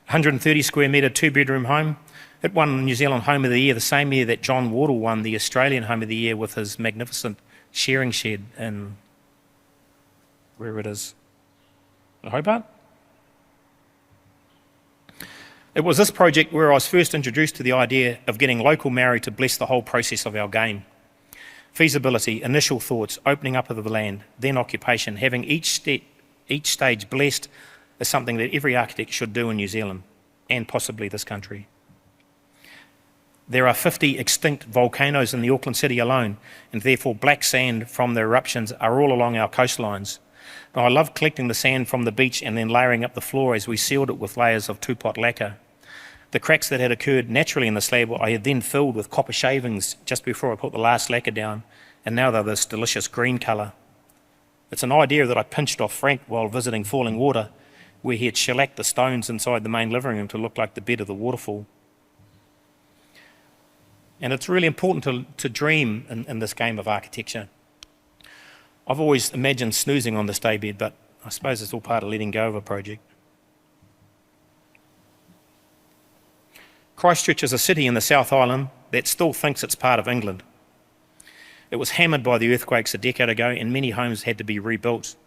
Speaker 4: 130 square metre, 2-bedroom home. It won the New Zealand Home of the Year the same year that John Wardle won the Australian Home of the Year with his magnificent sharing shed in, where it is, Hobart? It was this project where I was first introduced to the idea of getting local Maori to bless the whole process of our game. Feasibility, initial thoughts, opening up of the land, then occupation, having each stage blessed is something that every architect should do in New Zealand, and possibly this country. There are 50 extinct volcanoes in the Auckland city alone, and therefore black sand from the eruptions are all along our coastlines. Now, I love collecting the sand from the beach and then layering up the floor as we sealed it with layers of two-pot lacquer. The cracks that had occurred naturally in the slab I had then filled with copper shavings just before I put the last lacquer down, and now they're this delicious green colour. It's an idea that I pinched off Frank while visiting Falling Water, where he had shellacked the stones inside the main living room to look like the bed of the waterfall. And it's really important to dream in this game of architecture. I've always imagined snoozing on this daybed, but I suppose it's all part of letting go of a project. Christchurch is a city in the South Island that still thinks it's part of England. It was hammered by the earthquakes a decade ago, and many homes had to be rebuilt.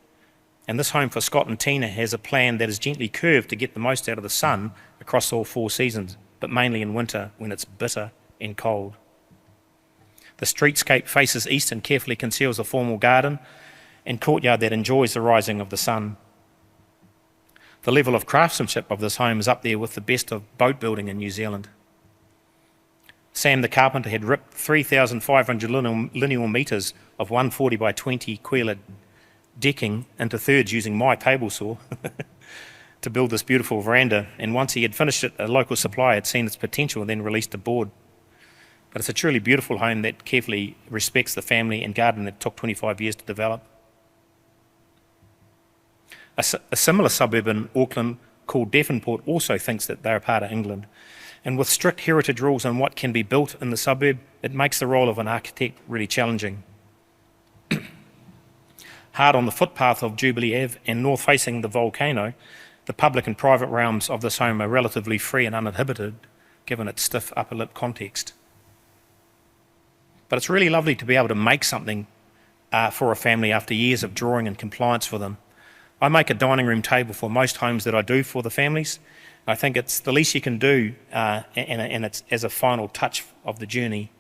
Speaker 4: And this home for Scott and Tina has a plan that is gently curved to get the most out of the sun across all 4 seasons, but mainly in winter when it's bitter and cold. The streetscape faces east and carefully conceals a formal garden and courtyard that enjoys the rising of the sun. The level of craftsmanship of this home is up there with the best of boat building in New Zealand. Sam the carpenter had ripped 3,500 lineal metres of 140 by 20 Queeler decking into thirds using my table saw to build this beautiful veranda, and once he had finished it, a local supplier had seen its potential and then released a board. But it's a truly beautiful home that carefully respects the family and garden that took 25 years to develop. A similar suburb in Auckland called Devonport also thinks that they're a part of England. And with strict heritage rules on what can be built in the suburb, it makes the role of an architect really challenging. Hard on the footpath of Jubilee Ave and north facing the volcano, the public and private realms of this home are relatively free and uninhibited, given its stiff upper lip context. But it's really lovely to be able to make something for a family after years of drawing and compliance for them. I make a dining room table for most homes that I do for the families. I think it's the least you can do, and it's as a final touch of the journey.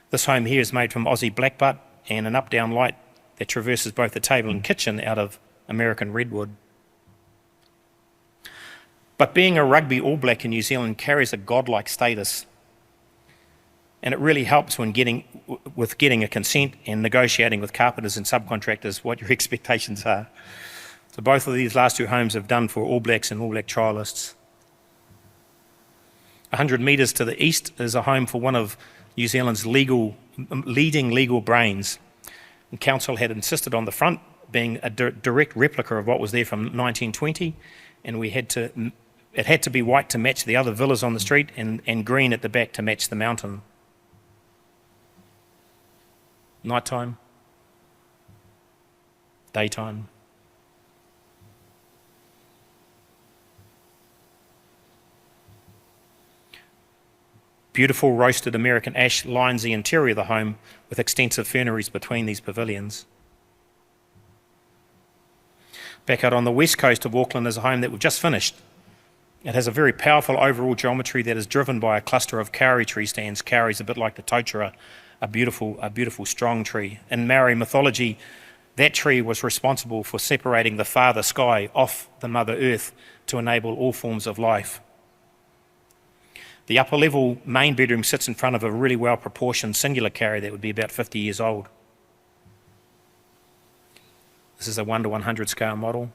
Speaker 4: This home here is made from Aussie blackbutt and an up-down light that traverses both the table and kitchen out of American redwood. But being a rugby All Black in New Zealand carries a godlike status, and it really helps when getting a consent and negotiating with carpenters and subcontractors what your expectations are. So both of these last two homes have done for All Blacks and All Black trialists. 100 metres to the east is a home for one of New Zealand's leading legal brains. And council had insisted on the front being a direct replica of what was there from 1920, and it had to be white to match the other villas on the street, and green at the back to match the mountain. Nighttime, daytime. Beautiful roasted American ash lines the interior of the home with extensive ferneries between these pavilions. Back out on the west coast of Auckland is a home that we've just finished. It has a very powerful overall geometry that is driven by a cluster of kauri tree stands. Kauri is a bit like the totara, a beautiful strong tree. In Maori mythology, that tree was responsible for separating the father sky off the mother earth to enable all forms of life. The upper level main bedroom sits in front of a really well proportioned singular kauri that would be about 50 years old. This is a 1:100 scale model.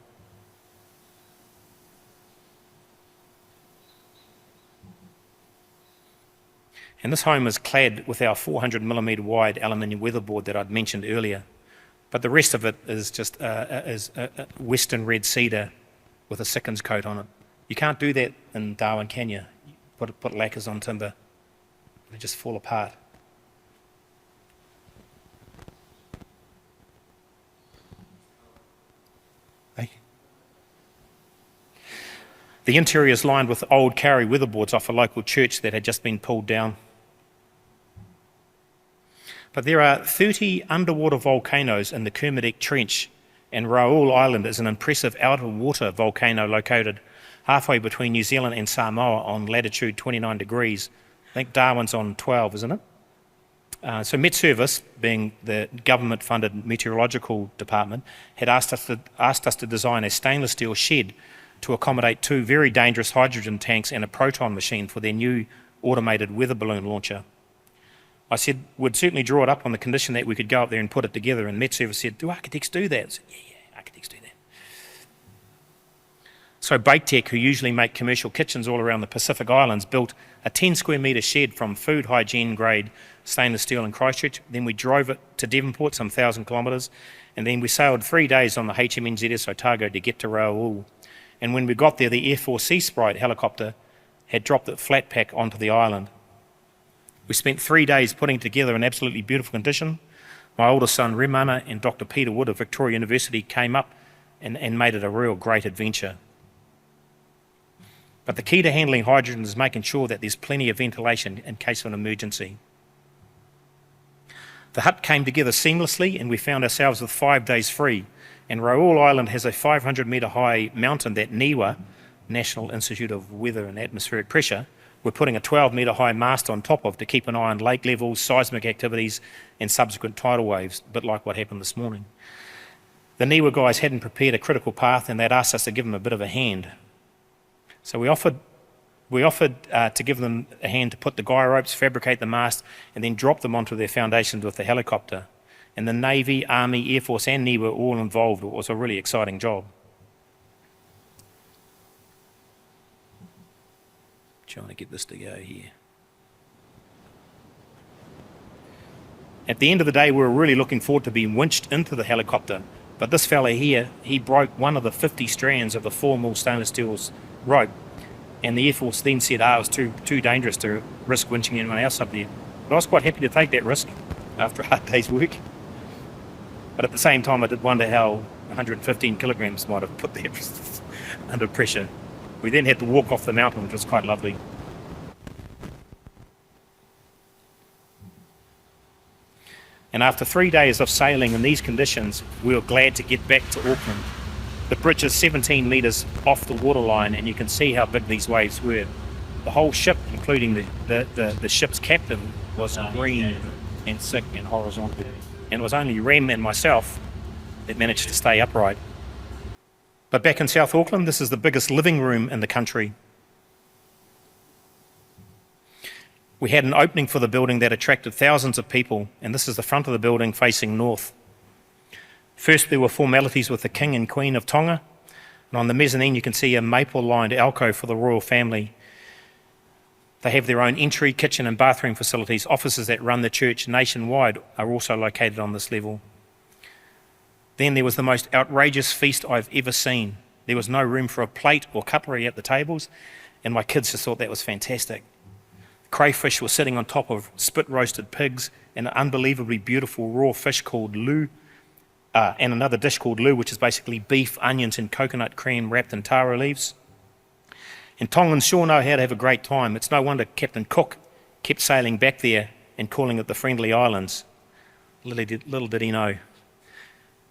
Speaker 4: And this home is clad with our 400mm wide aluminium weatherboard that I'd mentioned earlier. But the rest of it is just a western red cedar with a Sickens coat on it. You can't do that in Darwin, can you? Put lacquers on timber, they just fall apart. Hey. The interior is lined with old kauri weatherboards off a local church that had just been pulled down. But there are 30 underwater volcanoes in the Kermadec Trench, and Raoul Island is an impressive outer water volcano located halfway between New Zealand and Samoa on latitude 29 degrees. I think Darwin's on 12, isn't it? So Met Service, being the government-funded meteorological department, had asked us to design a stainless steel shed to accommodate 2 very dangerous hydrogen tanks and a proton machine for their new automated weather balloon launcher. I said we'd certainly draw it up on the condition that we could go up there and put it together, and Met Service said, do architects do that? I said, yeah, architects do that. So Baketech, who usually make commercial kitchens all around the Pacific Islands, built a 10 square metre shed from food hygiene grade stainless steel in Christchurch. Then we drove it to Devonport, some 1,000 kilometres, and then we sailed 3 days on the HMNZS Otago to get to Raoul. And when we got there, the Air Force Sea Sprite helicopter had dropped the flat pack onto the island. We spent 3 days putting together an absolutely beautiful condition. My oldest son, Remana, and Dr. Peter Wood of Victoria University came up and made it a real great adventure. But the key to handling hydrogen is making sure that there's plenty of ventilation in case of an emergency. The hut came together seamlessly, and we found ourselves with 5 days free. And Raoul Island has a 500 metre high mountain that NIWA, National Institute of Weather and Atmospheric Pressure, we're putting a 12 metre high mast on top of to keep an eye on lake levels, seismic activities and subsequent tidal waves, a bit like what happened this morning. The NIWA guys hadn't prepared a critical path, and they'd asked us to give them a bit of a hand. So we offered to give them a hand to put the guy ropes, fabricate the mast, and then drop them onto their foundations with the helicopter. And the Navy, Army, Air Force and NIWA were all involved. It was a really exciting job. Trying to get this to go here. At the end of the day, we were really looking forward to being winched into the helicopter. But this fella here, he broke one of the 50 strands of the 4mm stainless steel rope. And the Air Force then said, it was too dangerous to risk winching anyone else up there. But I was quite happy to take that risk after a hard day's work. But at the same time, I did wonder how 115 kilograms might have put the Everest under pressure. We then had to walk off the mountain, which was quite lovely. And after 3 days of sailing in these conditions, we were glad to get back to Auckland. The bridge is 17 metres off the waterline, and you can see how big these waves were. The whole ship, including the ship's captain, was green and sick and horizontal. And it was only Rem and myself that managed to stay upright. But back in South Auckland, this is the biggest living room in the country. We had an opening for the building that attracted thousands of people, and this is the front of the building facing north. First, there were formalities with the King and Queen of Tonga, and on the mezzanine you can see a maple-lined alcove for the royal family. They have their own entry, kitchen and bathroom facilities. Offices that run the church nationwide are also located on this level. Then there was the most outrageous feast I've ever seen. There was no room for a plate or cutlery at the tables, and my kids just thought that was fantastic. Crayfish were sitting on top of spit-roasted pigs and an unbelievably beautiful raw fish called lu, and another dish called lu, which is basically beef, onions and coconut cream wrapped in taro leaves. And Tongans sure know how to have a great time. It's no wonder Captain Cook kept sailing back there and calling it the Friendly Islands. Little did he know.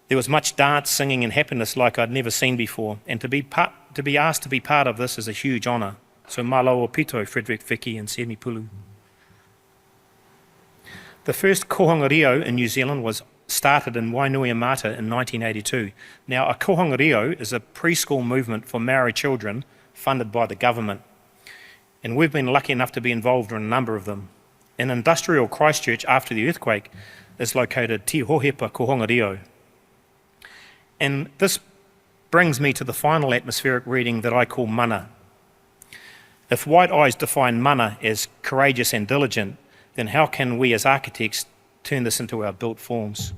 Speaker 4: There was much dance, singing and happiness like I'd never seen before, and to be asked to be part of this is a huge honour. So malo o pito, Frederick Vicky and Semi Pulu. The first kohanga rio in New Zealand was started in Wainuiomata in 1982. Now, a kohanga rio is a preschool movement for Maori children funded by the government. And we've been lucky enough to be involved in a number of them. In industrial Christchurch, after the earthquake, is located Te Hohepa Kohanga Rio. And this brings me to the final atmospheric reading that I call mana. If White Eyes define mana as courageous and diligent, then how can we as architects turn this into our built forms?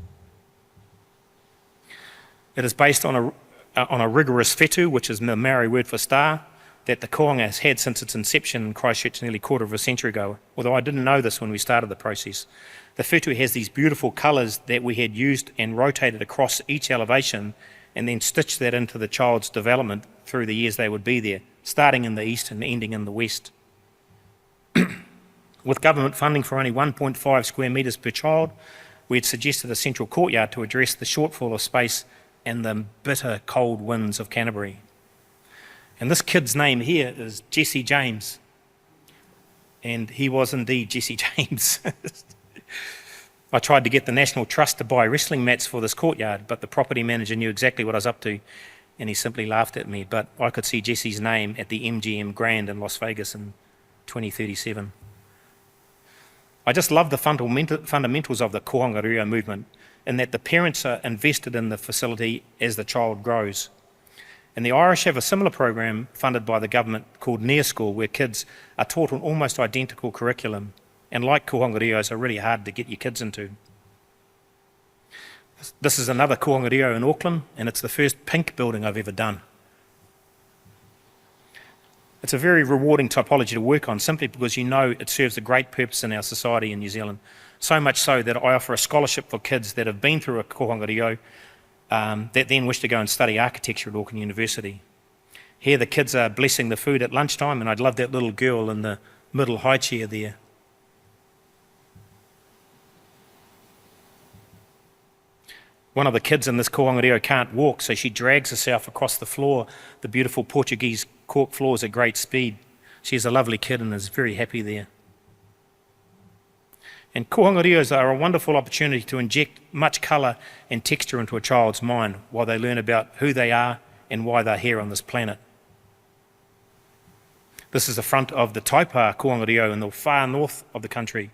Speaker 4: It is based on a rigorous whetū, which is the Maori word for star, that the kohanga has had since its inception in Christchurch nearly a quarter of a century ago, although I didn't know this when we started the process. The whetū has these beautiful colours that we had used and rotated across each elevation and then stitched that into the child's development through the years they would be there, starting in the east and ending in the west. With government funding for only 1.5 square metres per child, we had suggested a central courtyard to address the shortfall of space and the bitter cold winds of Canterbury. And this kid's name here is Jesse James. And he was indeed Jesse James. I tried to get the National Trust to buy wrestling mats for this courtyard, but the property manager knew exactly what I was up to, and he simply laughed at me. But I could see Jesse's name at the MGM Grand in Las Vegas in 2037. I just love the fundamentals of the kohanga rio movement, in that the parents are invested in the facility as the child grows. And the Irish have a similar program funded by the government called Near School, where kids are taught an almost identical curriculum, and like kohanga rios are really hard to get your kids into. This is another kohanga rio in Auckland, and it's the first pink building I've ever done. It's a very rewarding typology to work on, simply because you know it serves a great purpose in our society in New Zealand. So much so that I offer a scholarship for kids that have been through a kohanga rio that then wish to go and study architecture at Auckland University. Here the kids are blessing the food at lunchtime, and I'd love that little girl in the middle high chair there. One of the kids in this kohanga rio can't walk, so she drags herself across the floor, the beautiful Portuguese cork floors, at great speed. She's a lovely kid and is very happy there. And kohanga rios are a wonderful opportunity to inject much colour and texture into a child's mind while they learn about who they are and why they're here on this planet. This is the front of the Taipa kohanga rio in the far north of the country.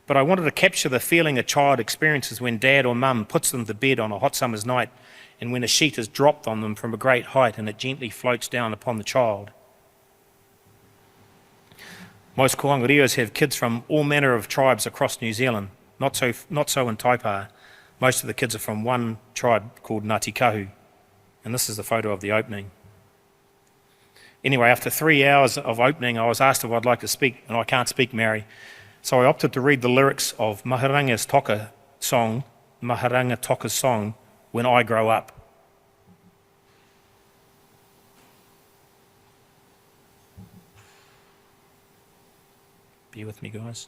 Speaker 4: But I wanted to capture the feeling a child experiences when dad or mum puts them to bed on a hot summer's night, and when a sheet is dropped on them from a great height and it gently floats down upon the child. Most kohanga rios have kids from all manner of tribes across New Zealand, not so in Taipa. Most of the kids are from one tribe called Ngāti Kahu, and this is the photo of the opening. Anyway, after 3 hours of opening, I was asked if I'd like to speak, and I can't speak Maori. So I opted to read the lyrics of Maharanga's song, When I Grow Up. Bear with me, guys.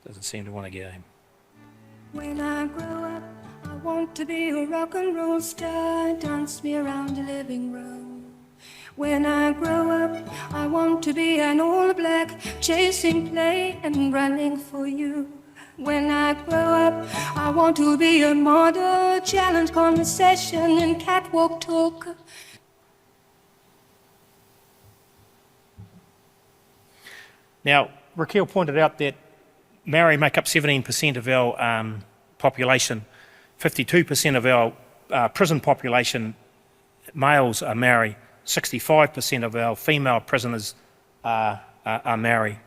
Speaker 4: Doesn't seem to want to get him.
Speaker 5: When I grow up, I want to be a rock and roll star, dance me around the living room. When I grow up, I want to be an all black, chasing play and running for you. When I grow up, I want to be a model, challenge conversation and catwalk talk.
Speaker 4: Now, Raquel pointed out that Maori make up 17% of our population. 52% of our prison population, males, are Maori. 65% of our female prisoners are Maori.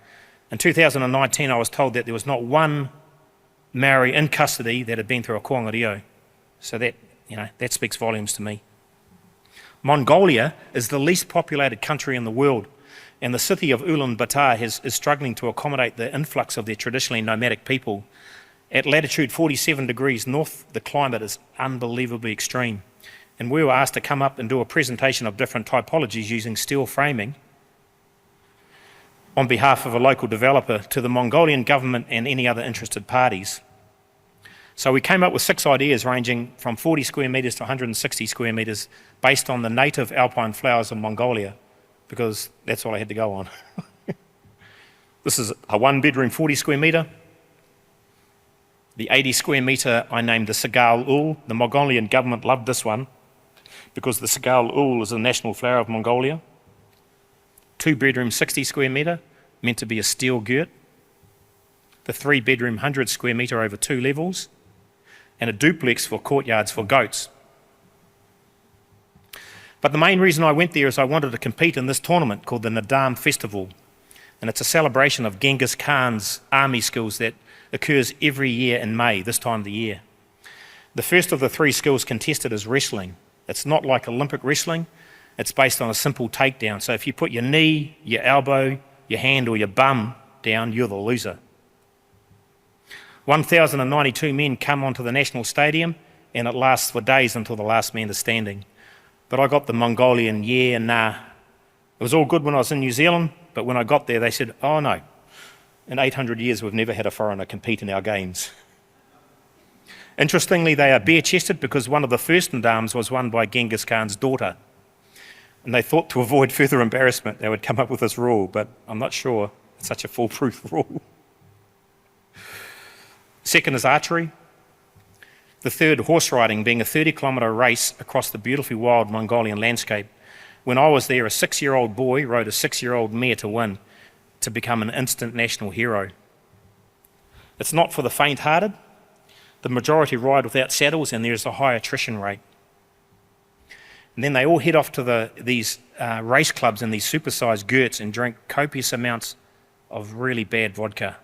Speaker 4: In 2019, I was told that there was not one Maori in custody that had been through a koanga. So that speaks volumes to me. Mongolia is the least populated country in the world, and the city of Ulaanbaatar is struggling to accommodate the influx of their traditionally nomadic people. At latitude 47 degrees north, the climate is unbelievably extreme, and we were asked to come up and do a presentation of different typologies using steel framing on behalf of a local developer to the Mongolian government and any other interested parties. So we came up with 6 ideas ranging from 40 square metres to 160 square metres based on the native alpine flowers of Mongolia, because that's all I had to go on. This is a 1-bedroom 40 square metre. The 80 square metre I named the Segal Ul. The Mongolian government loved this one because the Segal Ul is a national flower of Mongolia. 2-bedroom 60 square metre, meant to be a steel girt. The 3-bedroom 100 square metre over 2 levels, and a duplex for courtyards for goats. But the main reason I went there is I wanted to compete in this tournament called the Nadam Festival, and it's a celebration of Genghis Khan's army skills that occurs every year in May, this time of the year. The first of the 3 skills contested is wrestling. It's not like Olympic wrestling. It's based on a simple takedown. So if you put your knee, your elbow, your hand or your bum down, you're the loser. 1,092 men come onto the national stadium, and it lasts for days until the last man is standing. But I got the Mongolian yeah and nah. It was all good when I was in New Zealand, but when I got there they said, oh no, in 800 years we've never had a foreigner compete in our games. Interestingly, they are bare-chested because one of the first Nadams was won by Genghis Khan's daughter. And they thought to avoid further embarrassment they would come up with this rule, but I'm not sure it's such a foolproof rule. Second is archery. The third, horse riding, being a 30-kilometre race across the beautifully wild Mongolian landscape. When I was there, a 6-year-old boy rode a 6-year-old mare to win, to become an instant national hero. It's not for the faint-hearted. The majority ride without saddles, and there's a high attrition rate. And then they all head off to these race clubs in these supersized girts and drink copious amounts of really bad vodka.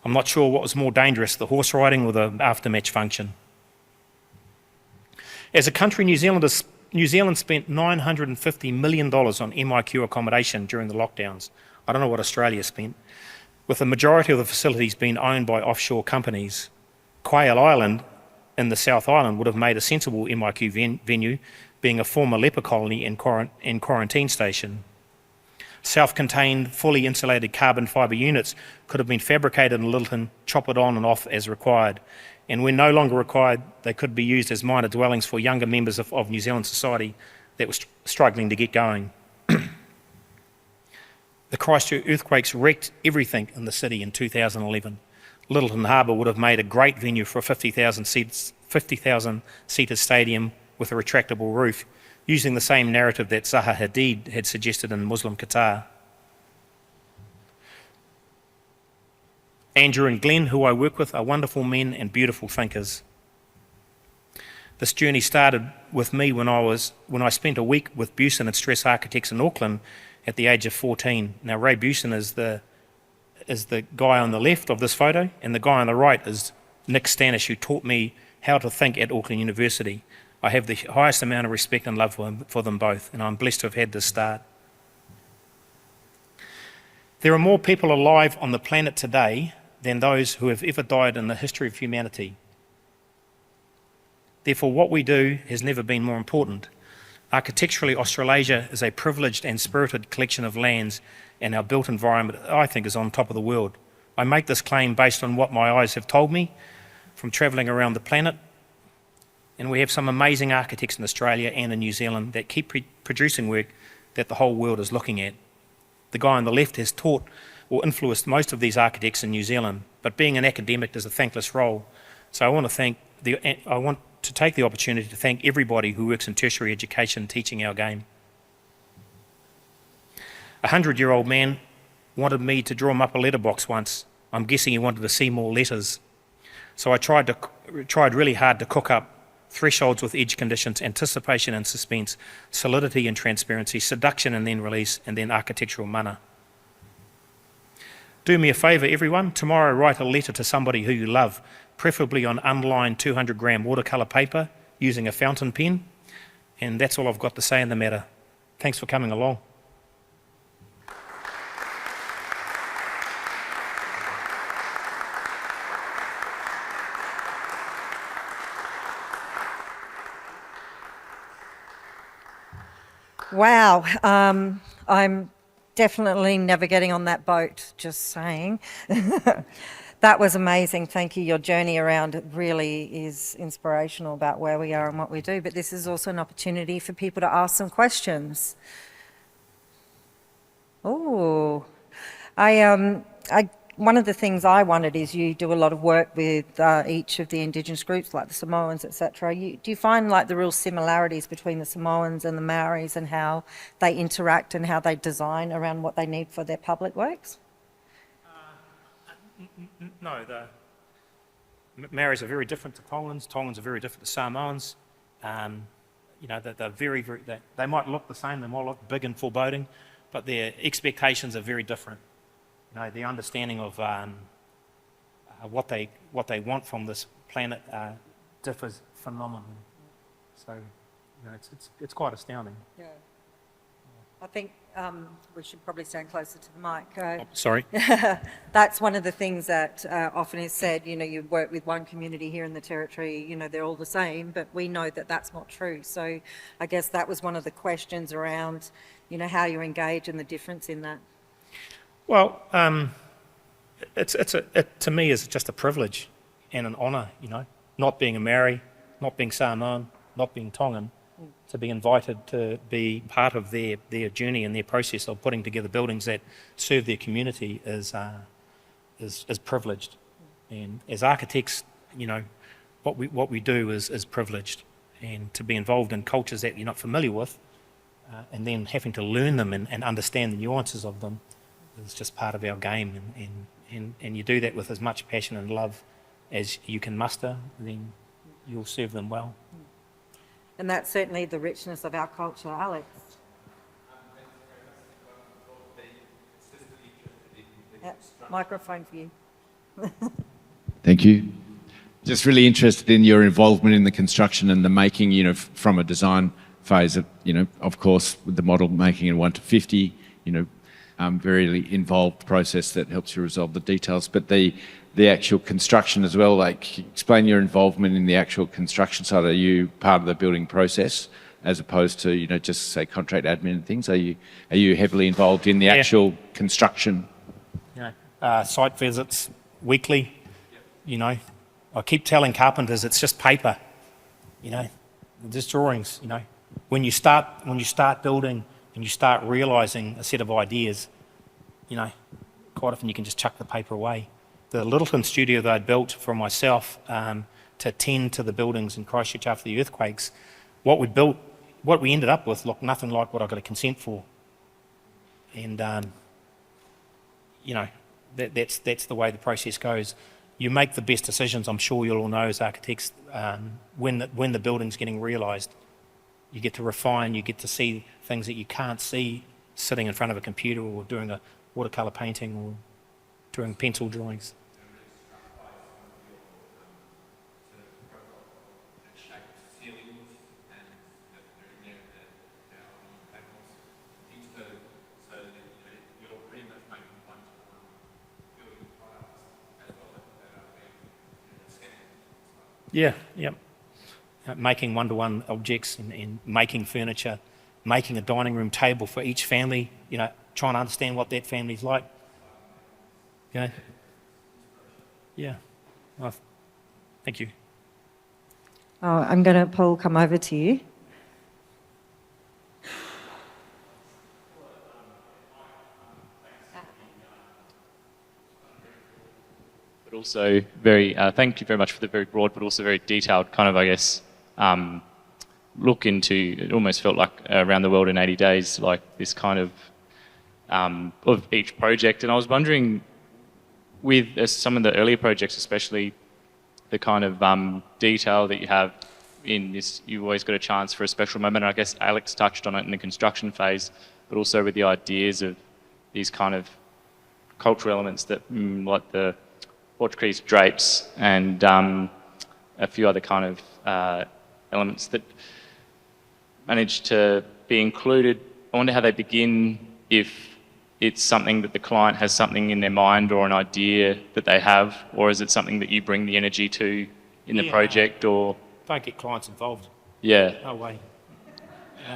Speaker 4: I'm not sure what was more dangerous, the horse riding or the aftermatch function. As a country, New Zealand spent $950 million on MIQ accommodation during the lockdowns. I don't know what Australia spent, with the majority of the facilities being owned by offshore companies. Quail Island in the South Island would have made a sensible MIQ venue, being a former leper colony and quarantine station. Self-contained, fully insulated carbon fibre units could have been fabricated in Littleton, chop it on and off as required. And when no longer required, they could be used as minor dwellings for younger members of New Zealand society that was struggling to get going. The Christchurch earthquakes wrecked everything in the city in 2011. Littleton Harbour would have made a great venue for a 50,000-seater stadium with a retractable roof, using the same narrative that Zaha Hadid had suggested in Muslim Qatar. Andrew and Glenn, who I work with, are wonderful men and beautiful thinkers. This journey started with me when I spent a week with Busen and Stress Architects in Auckland at the age of 14. Now, Ray Busen is the guy on the left of this photo, and the guy on the right is Nick Stanish, who taught me how to think at Auckland University. I have the highest amount of respect and love for them both, and I'm blessed to have had this start. There are more people alive on the planet today than those who have ever died in the history of humanity. Therefore, what we do has never been more important. Architecturally, Australasia is a privileged and spirited collection of lands, and our built environment, I think, is on top of the world. I make this claim based on what my eyes have told me from travelling around the planet, and we have some amazing architects in Australia and in New Zealand that keep producing work that the whole world is looking at. The guy on the left has taught or influenced most of these architects in New Zealand, but being an academic is a thankless role. So I want to take the opportunity to thank everybody who works in tertiary education teaching our game. A 100-year-old man wanted me to draw him up a letterbox once. I'm guessing he wanted to see more letters. So I tried really hard to cook up thresholds with edge conditions, anticipation and suspense, solidity and transparency, seduction and then release, and then architectural mana. Do me a favour, everyone. Tomorrow write a letter to somebody who you love, preferably on unlined 200-gram watercolour paper using a fountain pen. And that's all I've got to say in the matter. Thanks for coming along.
Speaker 1: Wow, I'm definitely never getting on that boat, just saying. That was amazing, thank you. Your journey around it really is inspirational about where we are and what we do, but this is also an opportunity for people to ask some questions. Oh, one of the things I wondered is you do a lot of work with each of the indigenous groups, like the Samoans, etc. Do you find like the real similarities between the Samoans and the Maoris and how they interact and how they design around what they need for their public works?
Speaker 4: No, the Maoris are very different to Tongans. Tongans are very different to Samoans. You know, they're very, they might look the same, they might look big and foreboding, but their expectations are very different. You know, the understanding of what they want from this planet differs phenomenally. So, you know, it's quite astounding.
Speaker 1: Yeah. I think we should probably stand closer to the mic.
Speaker 4: Sorry.
Speaker 1: That's one of the things that often is said. You know, you work with one community here in the Territory, you know, they're all the same, but we know that that's not true. So I guess that was one of the questions around, you know, how you engage and the difference in that.
Speaker 4: Well, it to me is just a privilege and an honour, you know, not being a Maori, not being Samoan, not being Tongan, to be invited to be part of their journey and their process of putting together buildings that serve their community is privileged. And as architects, you know, what we do is privileged. And to be involved in cultures that you're not familiar with, and then having to learn them and understand the nuances of them, is just part of our game, and you do that with as much passion and love as you can muster, then you'll serve them well.
Speaker 1: And that's certainly the richness of our culture, Alex. Yep. Microphone for you.
Speaker 6: Thank you. Just really interested in your involvement in the construction and the making, you know, from a design phase, you know, of course, with the model making in 1 to 50, you know, very involved process that helps you resolve the details, but the actual construction as well, like explain your involvement in the actual construction side. Are you part of the building process as opposed to, you know, just say contract admin and things? Are you heavily involved in the actual construction?
Speaker 4: You know, site visits weekly, you know. I keep telling carpenters it's just paper, you know, just drawings, you know. When you start building and you start realising a set of ideas, you know, quite often you can just chuck the paper away. The Littleton studio that I'd built for myself to tend to the buildings in Christchurch after the earthquakes, what we ended up with looked nothing like what I got a consent for. And, you know, that's the way the process goes. You make the best decisions, I'm sure you'll all know as architects, when the building's getting realised. You get to refine, you get to see things that you can't see sitting in front of a computer or doing a watercolour painting or doing pencil drawings. Yeah, yeah. Making one-to-one objects and making furniture, making a dining room table for each family, you know, trying to understand what that family's like. Okay? Yeah. Well, thank you.
Speaker 1: Oh, I'm going to, Paul, come over to you.
Speaker 7: also very, thank you very much for the very broad but also very detailed kind of, I guess, look into, it almost felt like Around the World in 80 Days, like this kind of each project. And I was wondering, with some of the earlier projects, especially the kind of detail that you have in this, you've always got a chance for a special moment. And I guess Alex touched on it in the construction phase, but also with the ideas of these kind of cultural elements that, like the Portuguese drapes and a few other kind of elements that manage to be included. I wonder how they begin, if it's something that the client has something in their mind or an idea that they have, or is it something that you bring the energy to in the project, or...
Speaker 4: Don't get clients involved.
Speaker 7: Yeah.
Speaker 4: No way.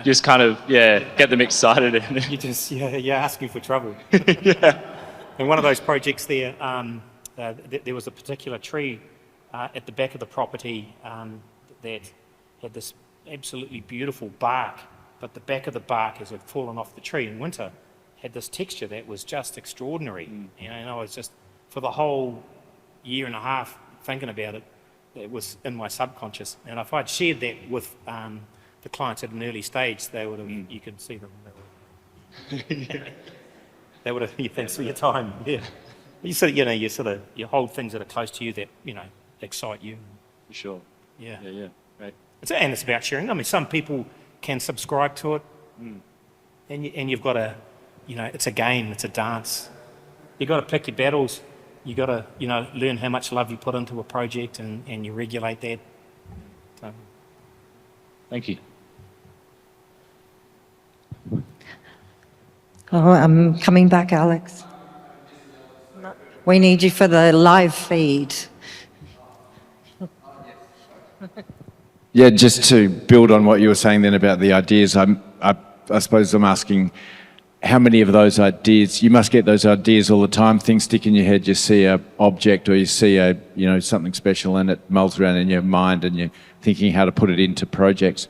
Speaker 7: Just kind of, get them excited.
Speaker 4: You just, you're asking for trouble. Yeah. In one of those projects there, there was a particular tree at the back of the property that had this absolutely beautiful bark, but the back of the bark, as it had fallen off the tree in winter, had this texture that was just extraordinary. You know, and I was just, for the whole year and a half thinking about it, it was in my subconscious. And if I'd shared that with the clients at an early stage, they would have, you could see them. They would have, thanks for your time. Yeah. You sort of, you hold things that are close to you that, excite you.
Speaker 7: For sure.
Speaker 4: Yeah.
Speaker 7: Yeah, right.
Speaker 4: And it's about sharing. I mean, some people can subscribe to it, and you've got to, it's a game, it's a dance. You've got to pick your battles. You've got to, learn how much love you put into a project, and you regulate that. So.
Speaker 7: Thank you.
Speaker 1: Oh, I'm coming back, Alex. We need you for the live feed.
Speaker 6: Yeah, just to build on what you were saying then about the ideas, I suppose I'm asking, how many of those ideas, you must get those ideas all the time, things stick in your head, you see an object or you see something special and it mulls around in your mind and you're thinking how to put it into projects.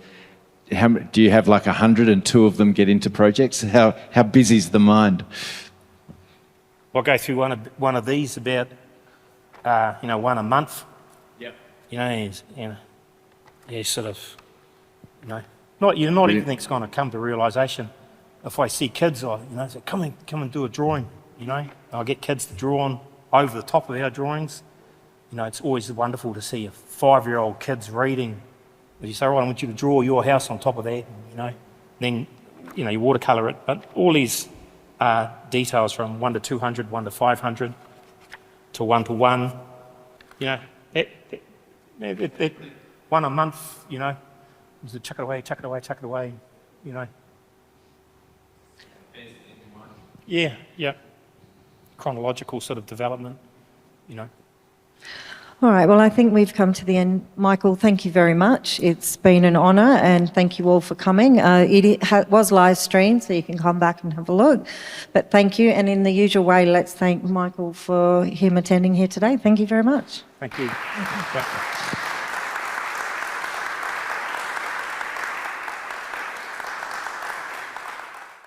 Speaker 6: Do you have like 100 and 2 of them get into projects? How busy is the mind?
Speaker 4: I'll go through one of these about, one a month. Yep. Sort of, not everything's going to come to realisation. If I see kids, I say, come and do a drawing. I'll get kids to draw on over the top of our drawings. It's always wonderful to see a 5-year-old kids reading. You say, right, I want you to draw your house on top of that. Then you watercolour it. But all these details from 1 to 200, 1 to 500, to 1 to 1. It 1 a month. Chuck it away, chuck it away, chuck it away. Yeah. Chronological sort of development,
Speaker 1: All right, well, I think we've come to the end. Michael, thank you very much. It's been an honour, and thank you all for coming. It was live streamed, so you can come back and have a look. But thank you, and in the usual way, let's thank Michael for him attending here today. Thank you very much.
Speaker 4: Thank you.